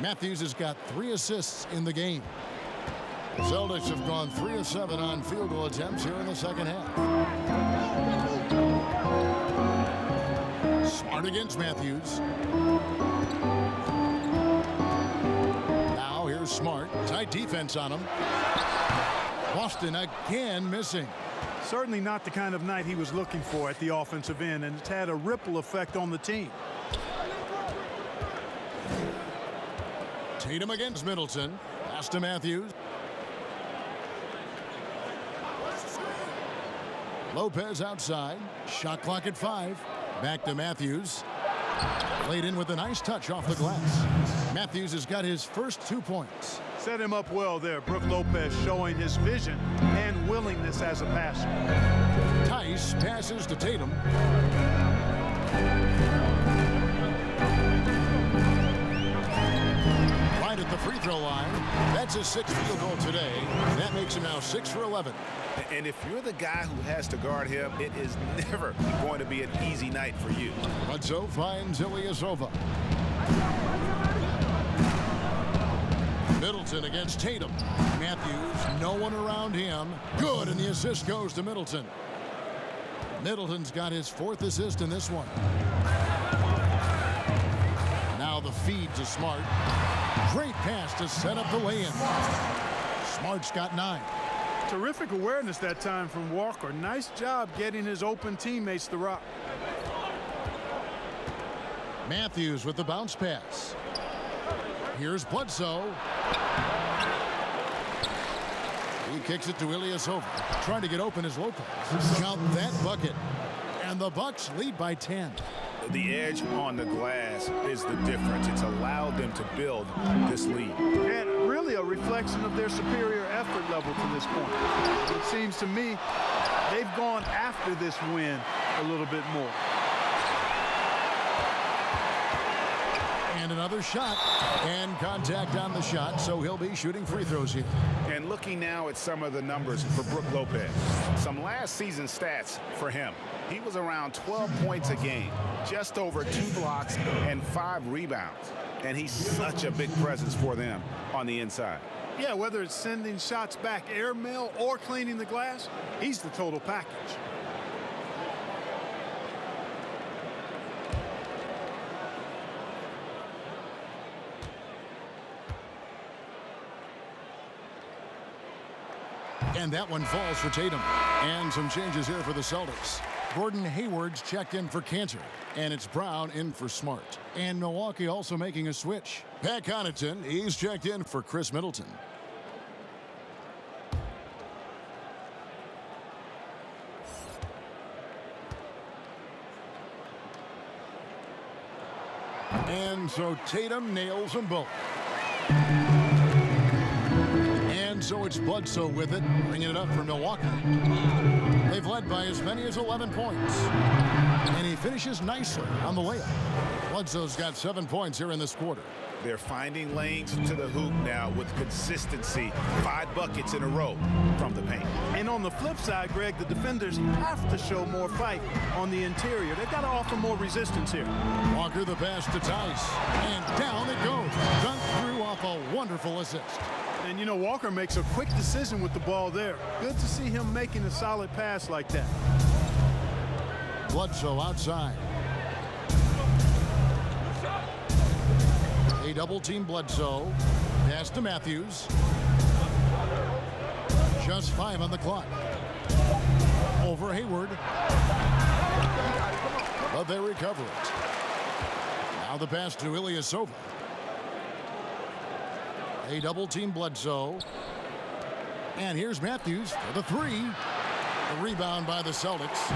Matthews has got 3 assists in the game. The Celtics have gone 3 of 7 on field goal attempts here in the second half. Smart against Matthews. Now here's Smart. Tight defense on him. Boston again missing. Certainly not the kind of night he was looking for at the offensive end, and it's had a ripple effect on the team. Tatum against Middleton. Pass to Matthews. Lopez outside. Shot clock at 5. Back to Matthews. Played in with a nice touch off the glass. Matthews has got his first 2 points. Set him up well there. Brook Lopez showing his vision and willingness as a passer. Tice passes to Tatum. Right at the free throw line. That's his 6th field goal today. That makes him now 6 for 11. And if you're the guy who has to guard him, it is never going to be an easy night for you. Bledsoe finds Ilyasova. Middleton against Tatum. Matthews, no one around him. Good, and the assist goes to Middleton. Middleton's got his 4th assist in this one. Now the feed to Smart. Great pass to set up the lay-in. Smart's got 9. Terrific awareness that time from Walker. Nice job getting his open teammates the rock. Matthews with the bounce pass. Here's Bledsoe. He kicks it to Ilyasova. Trying to get open is Lopez. Count that bucket. And the Bucks lead by 10. The edge on the glass is the difference. It's allowed them to build this lead. And really a reflection of their superior effort level to this point. It seems to me they've gone after this win a little bit more. And another shot, and contact on the shot, so he'll be shooting free throws here. And looking now at some of the numbers for Brook Lopez. Some last season stats for him. He was around 12 points a game, just over 2 blocks and 5 rebounds. And he's such a big presence for them on the inside. Yeah, whether it's sending shots back airmail or cleaning the glass, he's the total package. And that one falls for Tatum. And some changes here for the Celtics. Gordon Hayward's checked in for Cantor. And it's Brown in for Smart. And Milwaukee also making a switch. Pat Connaughton, he's checked in for Chris Middleton. And so Tatum nails them both. And so it's Bledsoe with it, bringing it up for Milwaukee. They've led by as many as 11 points. And he finishes nicely on the layup. Bledsoe's got 7 points here in this quarter. They're finding lanes to the hoop now with consistency. 5 buckets in a row from the paint. And on the flip side, Greg, the defenders have to show more fight on the interior. They've got to offer more resistance here. Walker the pass to Tice. And down it goes. Dunked through off a wonderful assist. And, you know, Walker makes a quick decision with the ball there. Good to see him making a solid pass like that. Bledsoe outside. A double-team Bledsoe. Pass to Matthews. Just 5 on the clock. Over Hayward. But they recover it. Now the pass to Ilyasova. A double-team Bledsoe. And here's Matthews for the 3. The rebound by the Celtics.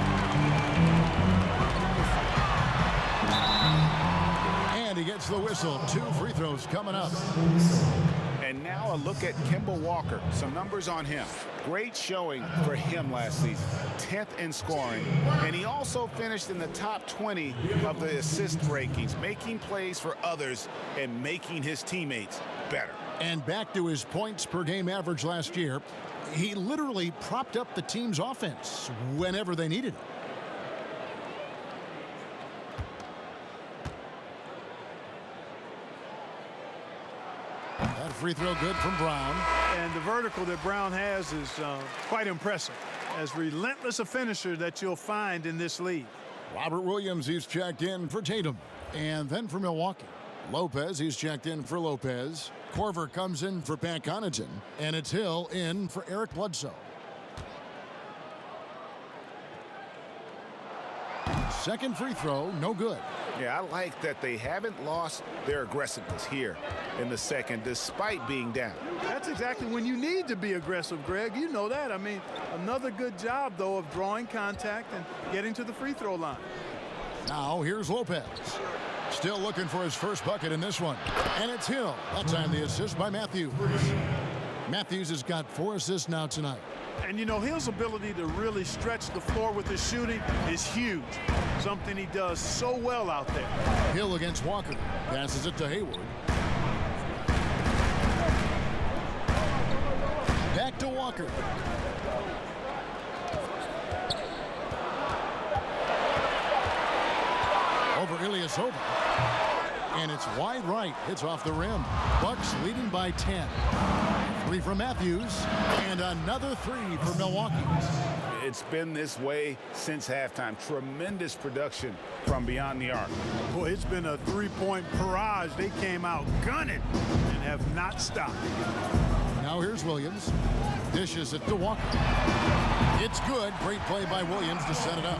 And he gets the whistle. 2 free throws coming up. And now a look at Kemba Walker. Some numbers on him. Great showing for him last season. 10th in scoring. And he also finished in the top 20 of the assist rankings, making plays for others and making his teammates better. And back to his points per game average last year, he literally propped up the team's offense whenever they needed it. That free throw good from Brown. And the vertical that Brown has is quite impressive. As relentless a finisher that you'll find in this league. Robert Williams, he's checked in for Tatum. And then for Milwaukee. Lopez, he's checked in for Lopez. Korver comes in for Pat Connaughton. And it's Hill in for Eric Bledsoe. Second free throw, no good. Yeah, I like that they haven't lost their aggressiveness here in the second, despite being down. That's exactly when you need to be aggressive, Greg. You know that. I mean, another good job, though, of drawing contact and getting to the free throw line. Now here's Lopez. Still looking for his first bucket in this one. And it's Hill. That time the assist by Matthews. Matthews has got 4 assists now tonight. And, you know, Hill's ability to really stretch the floor with his shooting is huge. Something he does so well out there. Hill against Walker. Passes it to Hayward. Back to Walker. Over Ilyasova. And it's wide right. Hits off the rim. Bucks leading by 10. 3 from Matthews. And another 3 for Milwaukee. it's been this way since halftime. Tremendous production from beyond the arc. Boy, it's been a three-point barrage. They came out gunning and have not stopped. Now here's Williams. Dishes it to Walker. It's good. Great play by Williams to set it up.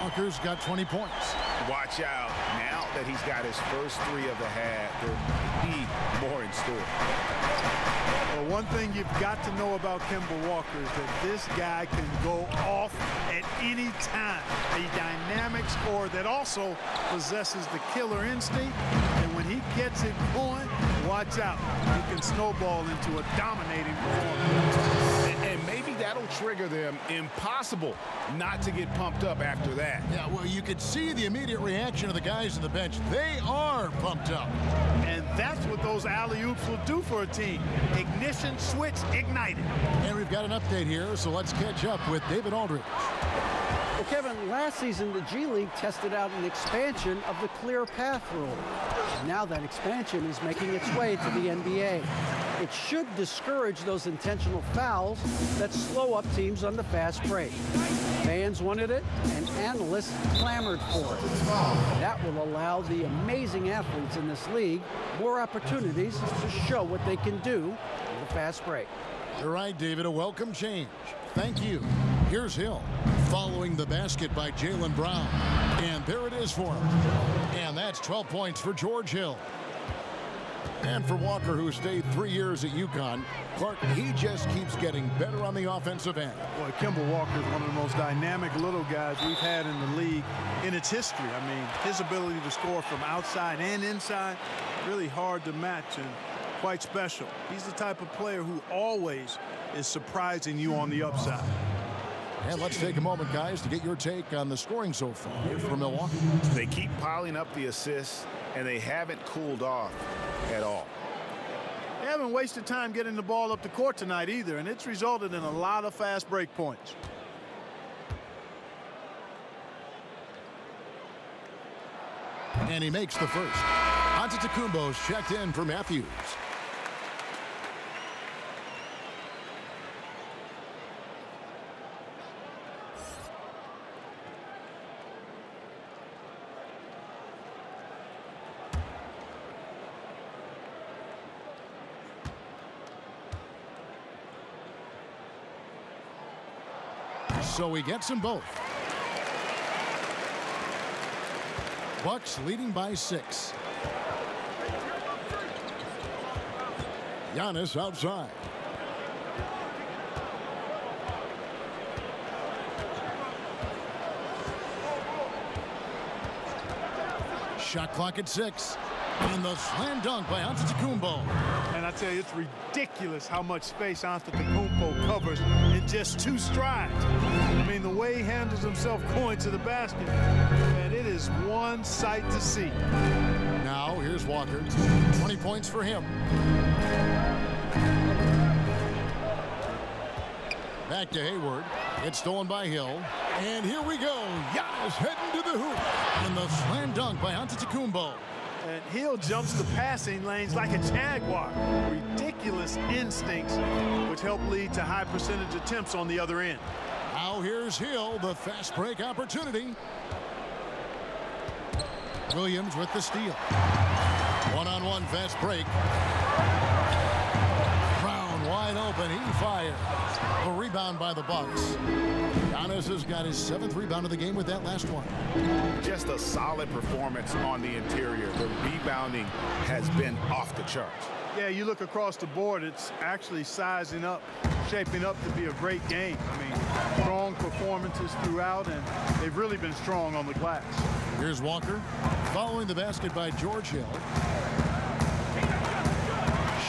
Walker's got 20 points. Watch out. Now that he's got his first three of the half, there'll be more in store. Well, one thing you've got to know about Kemba Walker is that this guy can go off at any time. A dynamic scorer that also possesses the killer instinct. And when he gets it going, watch out. He can snowball into a dominating performance. And maybe that'll trigger them. Impossible not to get pumped up after that. Yeah, well, you could see the immediate reaction of the guys on the bench. They are pumped up. And that's what those alley-oops will do for a team. Ignition switch ignited. And we've got an update here, so let's catch up with David Aldridge. Well, Kevin, last season the G League tested out an expansion of the clear path rule. And now that expansion is making its way to the NBA. It should discourage those intentional fouls that slow up teams on the fast break. Fans wanted it, and analysts clamored for it. That will allow the amazing athletes in this league more opportunities to show what they can do in the fast break. You're right, David. A welcome change. Thank you. Here's Hill, following the basket by Jaylen Brown. And there it is for him. And that's 12 points for George Hill. And for Walker, who stayed 3 years at UConn, Clark, he just keeps getting better on the offensive end. Boy, Kemba Walker is one of the most dynamic little guys we've had in the league in its history. I mean, his ability to score from outside and inside, really hard to match and quite special. He's the type of player who always is surprising you on the upside. And let's take a moment, guys, to get your take on the scoring so far for Milwaukee. They keep piling up the assists, and they haven't cooled off at all. They haven't wasted time getting the ball up the court tonight either, and it's resulted in a lot of fast break points. And he makes the first. Antetokounmpo's checked in for Matthews. So he gets them both. Bucks leading by 6. Giannis outside. Shot clock at 6. And the slam dunk by Antetokounmpo. And I tell you, it's ridiculous how much space Antetokounmpo covers in just 2 strides. I mean, the way he handles himself going to the basket, and it is one sight to see. Now, here's Walker. 20 points for him. Back to Hayward. It's stolen by Hill. And here we go. Giannis heading to the hoop. And the slam dunk by Antetokounmpo. And Hill jumps the passing lanes like a jaguar. Ridiculous instincts, which help lead to high percentage attempts on the other end. Now here's Hill, the fast break opportunity. Williams with the steal. One-on-one fast break. Brown wide open, he fires. A rebound by the Bucks. Giannis has got his 7th rebound of the game with that last one. Just a solid performance on the interior. The rebounding has been off the charts. Yeah, you look across the board, it's actually sizing up, shaping up to be a great game. I mean, strong performances throughout, and they've really been strong on the glass. Here's Walker, following the basket by George Hill.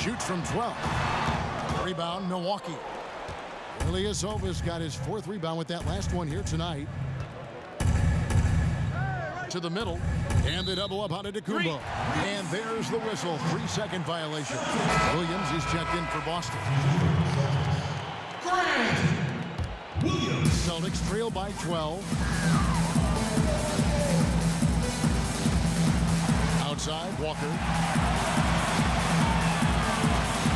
Shoots from 12. Rebound, Milwaukee. Ilyasova's got his 4th rebound with that last one here tonight. To the middle, and they double up on Antetokounmpo. And there's the whistle, 3-second violation. Williams is checked in for Boston. Celtics trail by 12. Outside, Walker.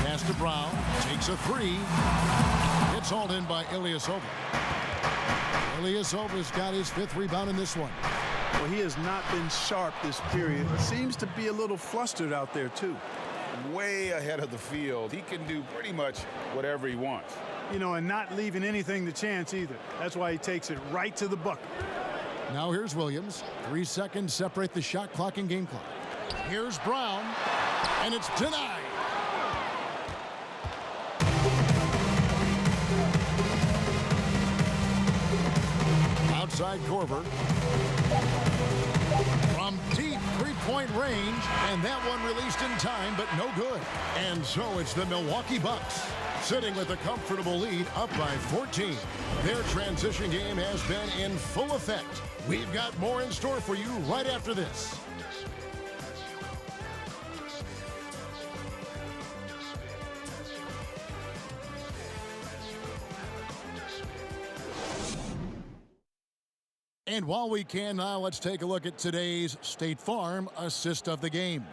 Pass to Brown, takes a 3. It's hauled in by Ilyasova. Ilyasova's got his 5th rebound in this one. Well, he has not been sharp this period. Seems to be a little flustered out there, too. Way ahead of the field. He can do pretty much whatever he wants. You know, and not leaving anything to chance either. That's why he takes it right to the bucket. Now here's Williams. 3 seconds separate the shot clock and game clock. Here's Brown, and it's denied. Outside Korver. From deep three-point range, and that one released in time, but no good. And so it's the Milwaukee Bucks, sitting with a comfortable lead, up by 14. Their transition game has been in full effect. We've got more in store for you right after this. And while we can now, let's take a look at today's State Farm assist of the game.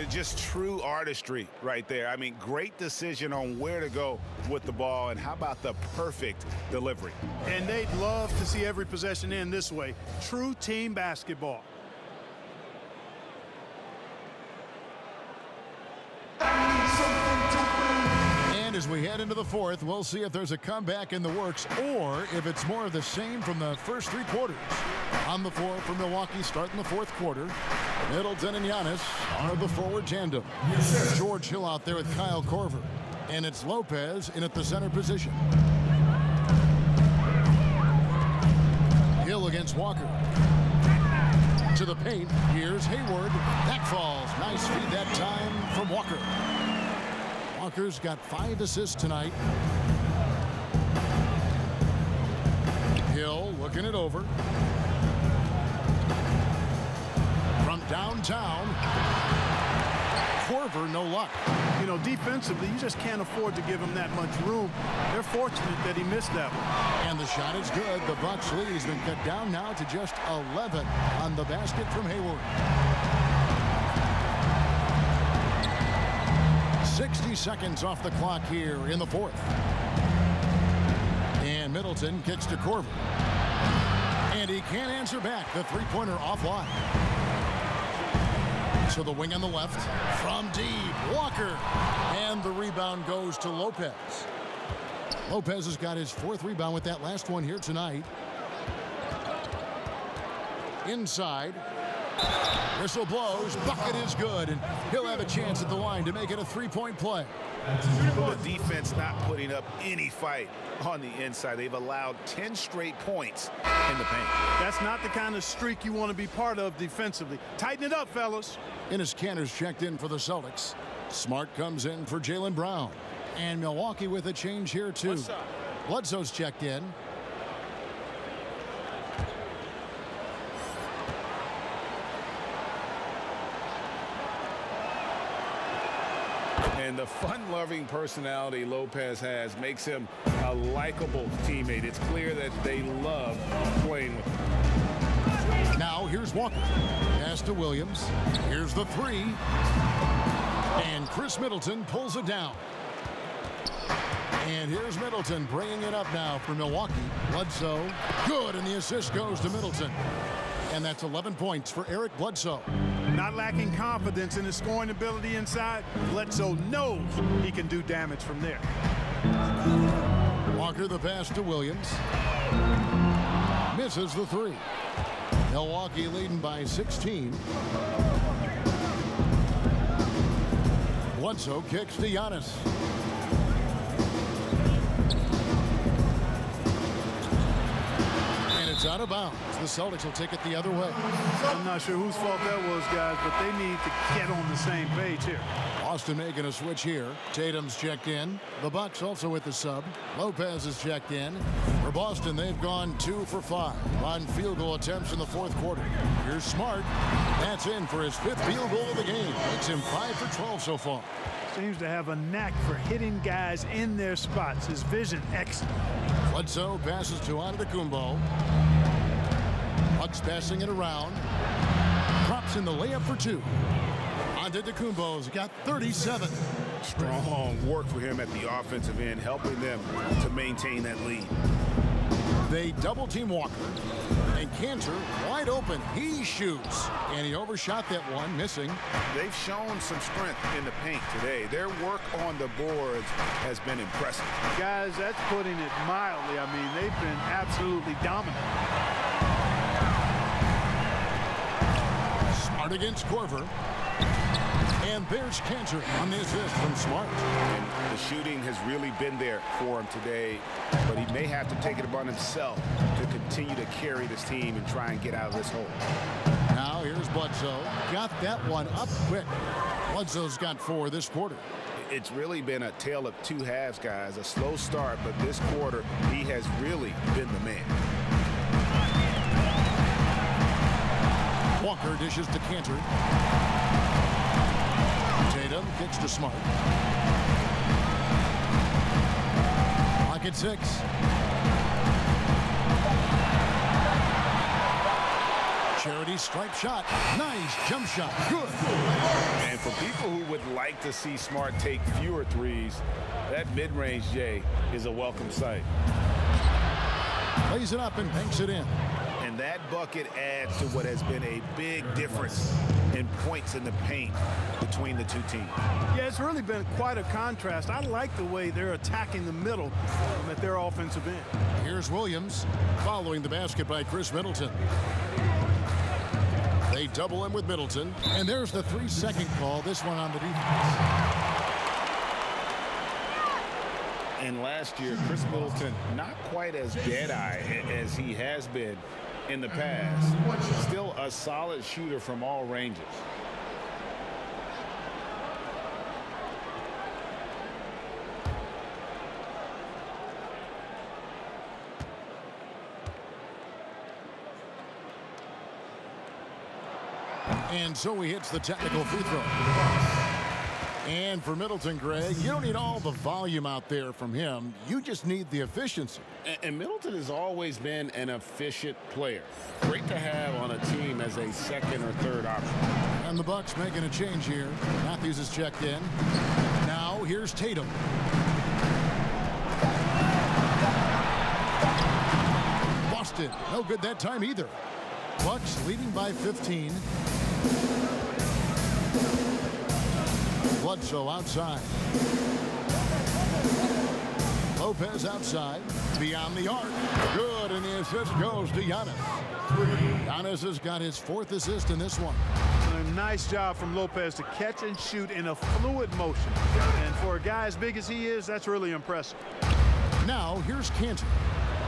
Just true artistry right there. I mean, great decision on where to go with the ball, and how about the perfect delivery? And they'd love to see every possession end this way. True team basketball. And as we head into the 4th, we'll see if there's a comeback in the works or if it's more of the same from the first 3 quarters. On the floor for Milwaukee starting the 4th quarter. Middleton and Giannis are the forward tandem. George Hill out there with Kyle Korver. And it's Lopez in at the center position. Hill against Walker. To the paint. Here's Hayward. That falls. Nice feed that time from Walker. Walker's got 5 assists tonight. Hill looking it over. From downtown, Korver, no luck. You know, defensively, you just can't afford to give him that much room. They're fortunate that he missed that one. And the shot is good. The Bucks lead has been cut down now to just 11 on the basket from Hayward. 60 seconds off the clock here in the 4th. And Middleton kicks to Korver. And he can't answer back. The three-pointer offline. So the wing on the left from deep. Walker. And the rebound goes to Lopez. Lopez has got his 4th rebound with that last one here tonight. Inside. Whistle blows. Bucket is good. And he'll have a chance at the line to make it a 3-point play. The defense not putting up any fight on the inside. They've allowed 10 straight points in the paint. That's not the kind of streak you want to be part of defensively. Tighten it up, fellas. Enes Kanter's checked in for the Celtics. Smart comes in for Jaylen Brown. And Milwaukee with a change here, too. Bledsoe's checked in. And the fun-loving personality Lopez has makes him a likable teammate. It's clear that they love playing with him. Now here's Walker. Pass to Williams. Here's the 3. And Chris Middleton pulls it down. And here's Middleton bringing it up now for Milwaukee. Bledsoe, good, and the assist goes to Middleton. And that's 11 points for Eric Bledsoe. Not lacking confidence in his scoring ability inside, Bledsoe knows he can do damage from there. Walker the pass to Williams. Misses the 3. Milwaukee leading by 16. Bledsoe kicks to Giannis. It's out of bounds. The Celtics will take it the other way. I'm not sure whose fault that was, guys, but they need to get on the same page here. Boston making a switch here. Tatum's checked in. The Bucks also with the sub. Lopez is checked in. For Boston, they've gone 2 for 5 on field goal attempts in the 4th quarter. Here's Smart. That's in for his 5th field goal of the game. Makes him 5 for 12 so far. Seems to have a knack for hitting guys in their spots. His vision excellent. Bledsoe passes to Antetokounmpo. Bucks passing it around. Drops in the layup for 2. Antetokounmpo's got 37. Strong work for him at the offensive end, helping them to maintain that lead. They double team Walker. And Cantor wide open. He shoots. And he overshot that one, missing. They've shown some strength in the paint today. Their work on the boards has been impressive. Guys, that's putting it mildly. I mean, they've been absolutely dominant. Smart against Corver. And there's Cantor on the assist from Smart. And the shooting has really been there for him today, but he may have to take it upon himself to continue to carry this team and try and get out of this hole. Now here's Bledsoe. Got that one up quick. Bledsoe's got 4 this quarter. It's really been a tale of two halves, guys. A slow start, but this quarter, he has really been the man. Walker dishes to Cantor. Tatum kicks to Smart. Clock at 6. Charity stripe shot. Nice jump shot. Good. And for people who would like to see Smart take fewer threes, that mid-range J is a welcome sight. Lays it up and banks it in. And that bucket adds to what has been a big difference in points in the paint between the two teams. Yeah, it's really been quite a contrast. I like the way they're attacking the middle at their offensive end. Here's Williams following the basket by Chris Middleton. They double him with Middleton. And there's the 3-second call, this one on the defense. And last year, Chris Middleton not quite as dead-eye as he has been in the past. Still a solid shooter from all ranges. And so he hits the technical free throw. And for Middleton, Greg, you don't need all the volume out there from him. You just need the efficiency. And Middleton has always been an efficient player. Great to have on a team as a second or third option. And the Bucks making a change here. Matthews is checked in. Now here's Tatum. Boston, no good that time either. Bucks leading by 15. Bledsoe outside. Lopez outside. Beyond the arc. Good, and the assist goes to Giannis. Giannis has got his 4th assist in this one. A nice job from Lopez to catch and shoot in a fluid motion. And for a guy as big as he is, that's really impressive. Now here's Cantor.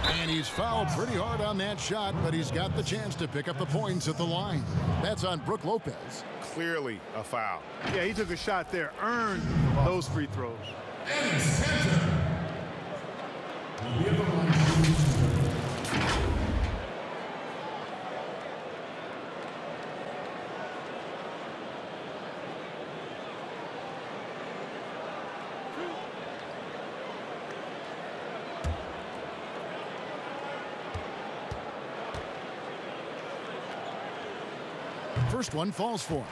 And he's fouled pretty hard on that shot, but he's got the chance to pick up the points at the line. That's on Brook Lopez. Clearly a foul. Yeah, he took a shot there, earned those free throws. First one falls for him.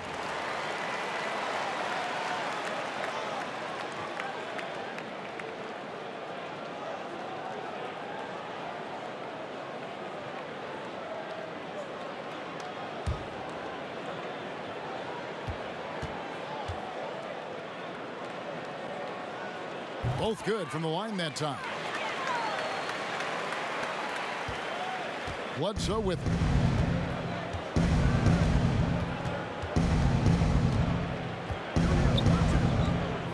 Both good from the line that time. Bledsoe with it.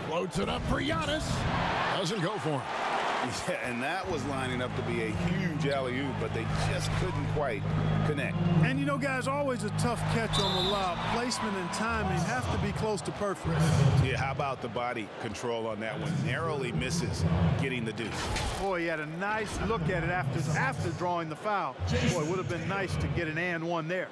Floats it up for Giannis. Doesn't go for him. Yeah, and that was lining up to be a huge alley-oop, but they just couldn't quite connect. And you know, guys, always a tough catch on the lob. Placement and timing have to be close to perfect. Yeah, how about the body control on that one? Narrowly misses getting the deuce. Boy, he had a nice look at it after drawing the foul. Boy, it would have been nice to get an and one there.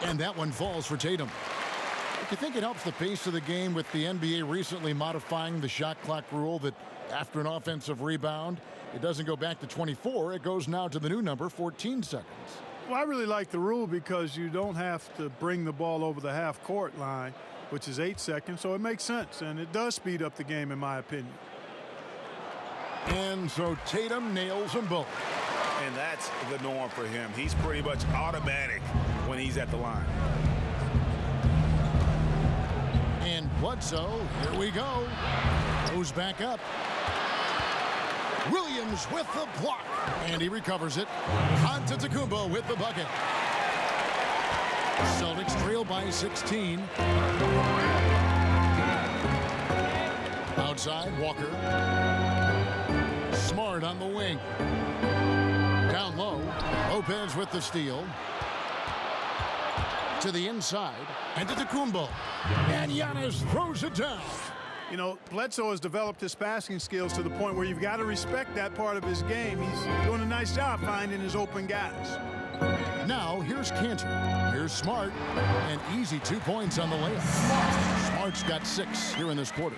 And that one falls for Tatum. Do you think it helps the pace of the game with the NBA recently modifying the shot clock rule that after an offensive rebound, it doesn't go back to 24, it goes now to the new number, 14 seconds? Well, I really like the rule because you don't have to bring the ball over the half-court line, which is 8 seconds, so it makes sense, and it does speed up the game, in my opinion. And so Tatum nails them both. And that's the norm for him. He's pretty much automatic when he's at the line. And Bledsoe, here we go, goes back up. Williams with the block, and he recovers it. Antetokounmpo with the bucket. Celtics trail by 16. Outside, Walker. Smart on the wing. Down low, Lopez with the steal. To the inside, Antetokounmpo. And Giannis throws it down. You know, Bledsoe has developed his passing skills to the point where you've got to respect that part of his game. He's doing a nice job finding his open guys. Now, here's Cantor. Here's Smart. And easy 2 points on the layup. Smart's got 6 here in this quarter.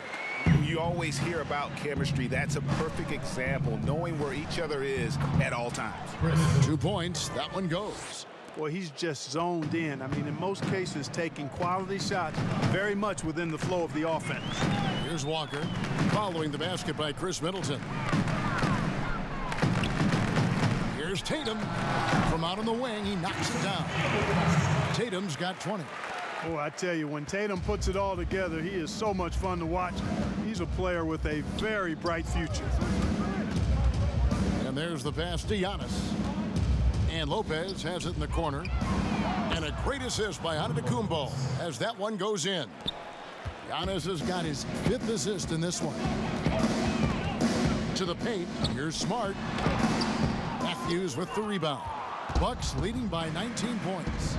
You always hear about chemistry. That's a perfect example, knowing where each other is at all times. 2 points. That one goes. Boy, he's just zoned in. I mean, in most cases, taking quality shots very much within the flow of the offense. Here's Walker, following the basket by Chris Middleton. Here's Tatum. From out on the wing, he knocks it down. Tatum's got 20. Oh, I tell you, when Tatum puts it all together, he is so much fun to watch. He's a player with a very bright future. And there's the pass to Giannis. And Lopez has it in the corner. And a great assist by Antetokounmpo as that one goes in. Giannis has got his 5th assist in this one. To the paint, here's Smart. Matthews with the rebound. Bucks leading by 19 points.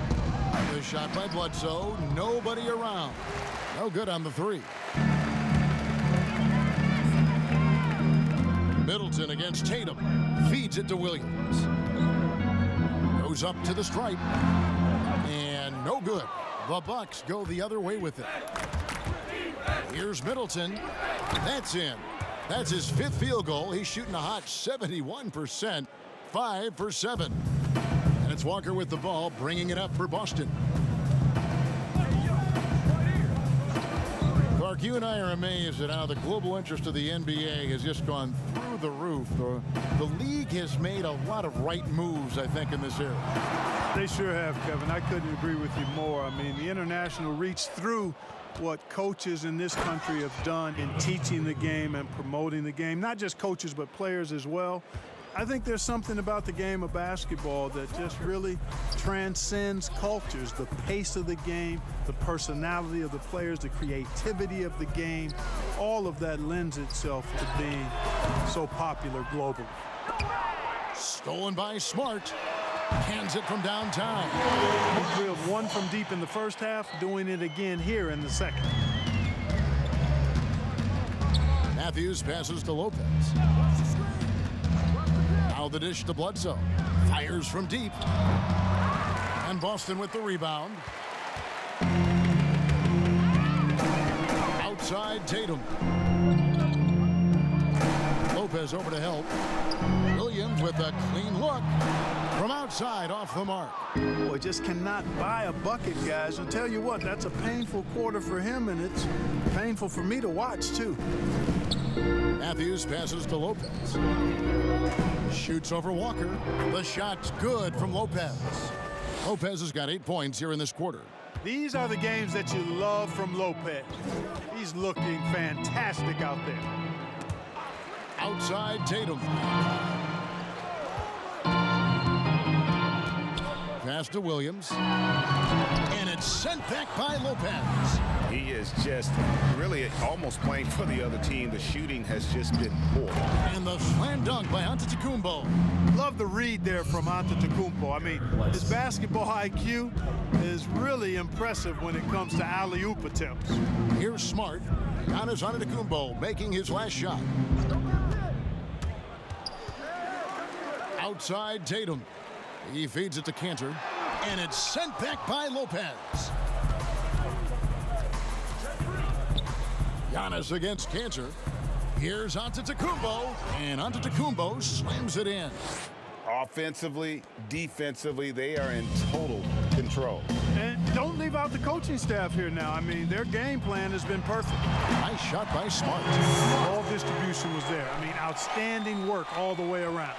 The shot by Bledsoe, nobody around. No good on the 3. Middleton against Tatum. Feeds it to Williams. Goes up to the stripe. And no good. The Bucks go the other way with it. Here's Middleton. That's in. That's his 5th field goal. He's shooting a hot 71%. 5 for 7. And it's Walker with the ball, bringing it up for Boston. Clark, you and I are amazed at how the global interest of the NBA has just gone through the roof. The league has made a lot of right moves, I think, in this area. They sure have, Kevin. I couldn't agree with you more. I mean, the international reach through what coaches in this country have done in teaching the game and promoting the game. Not just coaches, but players as well. I think there's something about the game of basketball that just really transcends cultures. The pace of the game, the personality of the players, the creativity of the game, all of that lends itself to being so popular globally. Stolen by Smart. Hands it from downtown. He drilled one from deep in the first half, doing it again here in the second. Matthews passes to Lopez. Now the dish to Bledsoe. Fires from deep. And Boston with the rebound. Outside Tatum. Lopez over to help. Williams with a clean look. From outside, off the mark. Boy, just cannot buy a bucket, guys. I'll tell you what, that's a painful quarter for him, and it's painful for me to watch, too. Matthews passes to Lopez. Shoots over Walker. The shot's good from Lopez. Lopez has got 8 points here in this quarter. These are the games that you love from Lopez. He's looking fantastic out there. Outside Tatum. Pass to Williams. And it's sent back by Lopez. He is just really almost playing for the other team. The shooting has just been poor. And the slam dunk by Antetokounmpo. Love the read there from Antetokounmpo. I mean, his basketball IQ is really impressive when it comes to alley-oop attempts. Here's Smart. Giannis Antetokounmpo making his last shot. Outside Tatum. He feeds it to Cantor. And it's sent back by Lopez. Giannis against cancer. Here's Antetokounmpo, and Antetokounmpo slams it in. Offensively, defensively, they are in total control. And don't leave out the coaching staff here now. I mean, their game plan has been perfect. Nice shot by Smart. All distribution was there. I mean, outstanding work all the way around.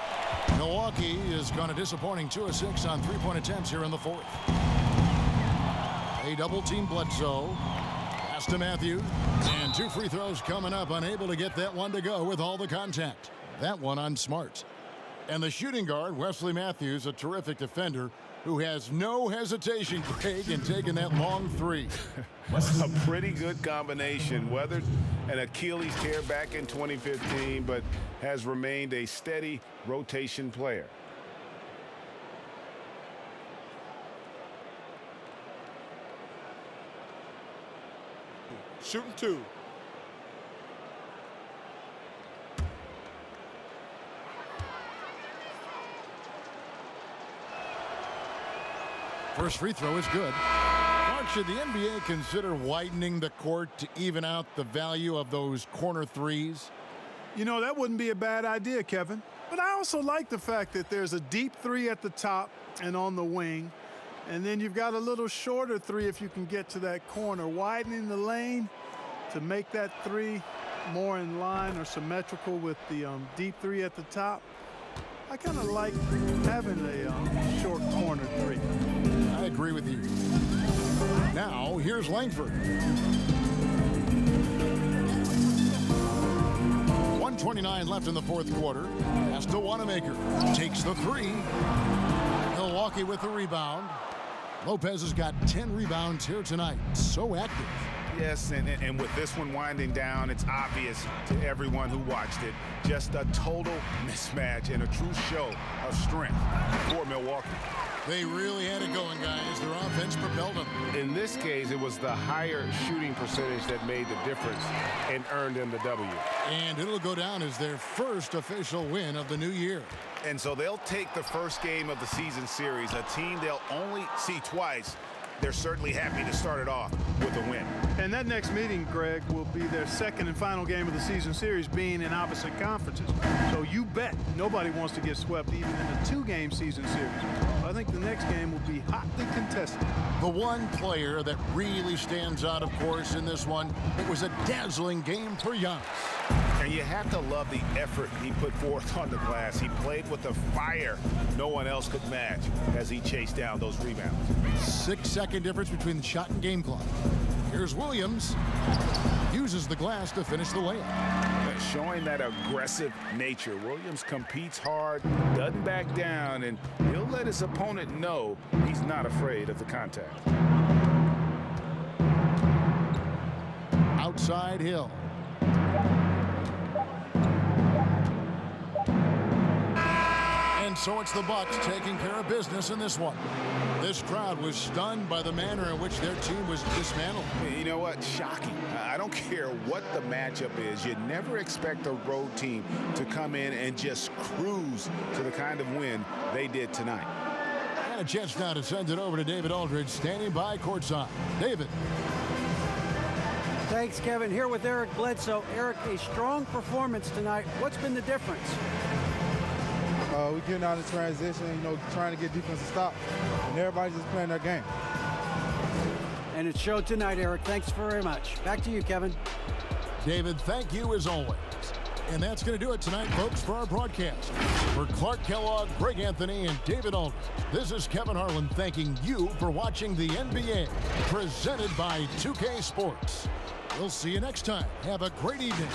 Milwaukee has gone a disappointing 2 of 6 on three-point attempts here in the fourth. A double-team Bledsoe. Pass to Matthews. And 2 free throws coming up. Unable to get that one to go with all the contact. That one on Smart. And the shooting guard, Wesley Matthews, a terrific defender who has no hesitation, Greg, in taking that long three. A pretty good combination. Weathered an Achilles tear back in 2015, but has remained a steady rotation player. Shooting 2. First free throw is good. Mark, should the NBA consider widening the court to even out the value of those corner threes? You know, that wouldn't be a bad idea, Kevin. But I also like the fact that there's a deep three at the top and on the wing. And then you've got a little shorter three if you can get to that corner. Widening the lane to make that three more in line or symmetrical with the deep three at the top. I kind of like having a short corner three. I agree with you. Now, here's Langford. 1:29 left in the fourth quarter. Pass to Wanamaker. Takes the three. Milwaukee with the rebound. Lopez has got 10 rebounds here tonight. So active. Yes, and with this one winding down, it's obvious to everyone who watched it. Just a total mismatch and a true show of strength for Milwaukee. They really had it going, guys. Their offense propelled them. In this case, it was the higher shooting percentage that made the difference and earned them the W. And it'll go down as their first official win of the new year. And so they'll take the first game of the season series, a team they'll only see twice. They're certainly happy to start it off with a win. And that next meeting, Greg, will be their second and final game of the season series, being in opposite conferences. So you bet nobody wants to get swept even in a 2-game season series. I think the next game will be hotly contested. The one player that really stands out, of course, in this one, it was a dazzling game for Giannis. And you have to love the effort he put forth on the glass. He played with a fire no one else could match as he chased down those rebounds. 6-second difference between the shot and game clock. Here's Williams. Uses the glass to finish the layup. Showing that aggressive nature. Williams competes hard, doesn't back down, and he'll let his opponent know he's not afraid of the contact. Outside Hill. And so it's the Bucks taking care of business in this one. This crowd was stunned by the manner in which their team was dismantled. You know what? Shocking. I don't care what the matchup is. You never expect a road team to come in and just cruise to the kind of win they did tonight. And a chance now to send it over to David Aldridge, standing by courtside. David. Thanks, Kevin. Here with Eric Bledsoe. Eric, a strong performance tonight. What's been the difference? We're getting out of transition, trying to get defense to stop, and everybody's just playing their game. And it showed tonight, Eric. Thanks very much. Back to you, Kevin. David, thank you as always. And that's going to do it tonight, folks, for our broadcast. For Clark Kellogg, Greg Anthony, and David Aldridge, this is Kevin Harlan thanking you for watching the NBA, presented by 2K Sports. We'll see you next time. Have a great evening.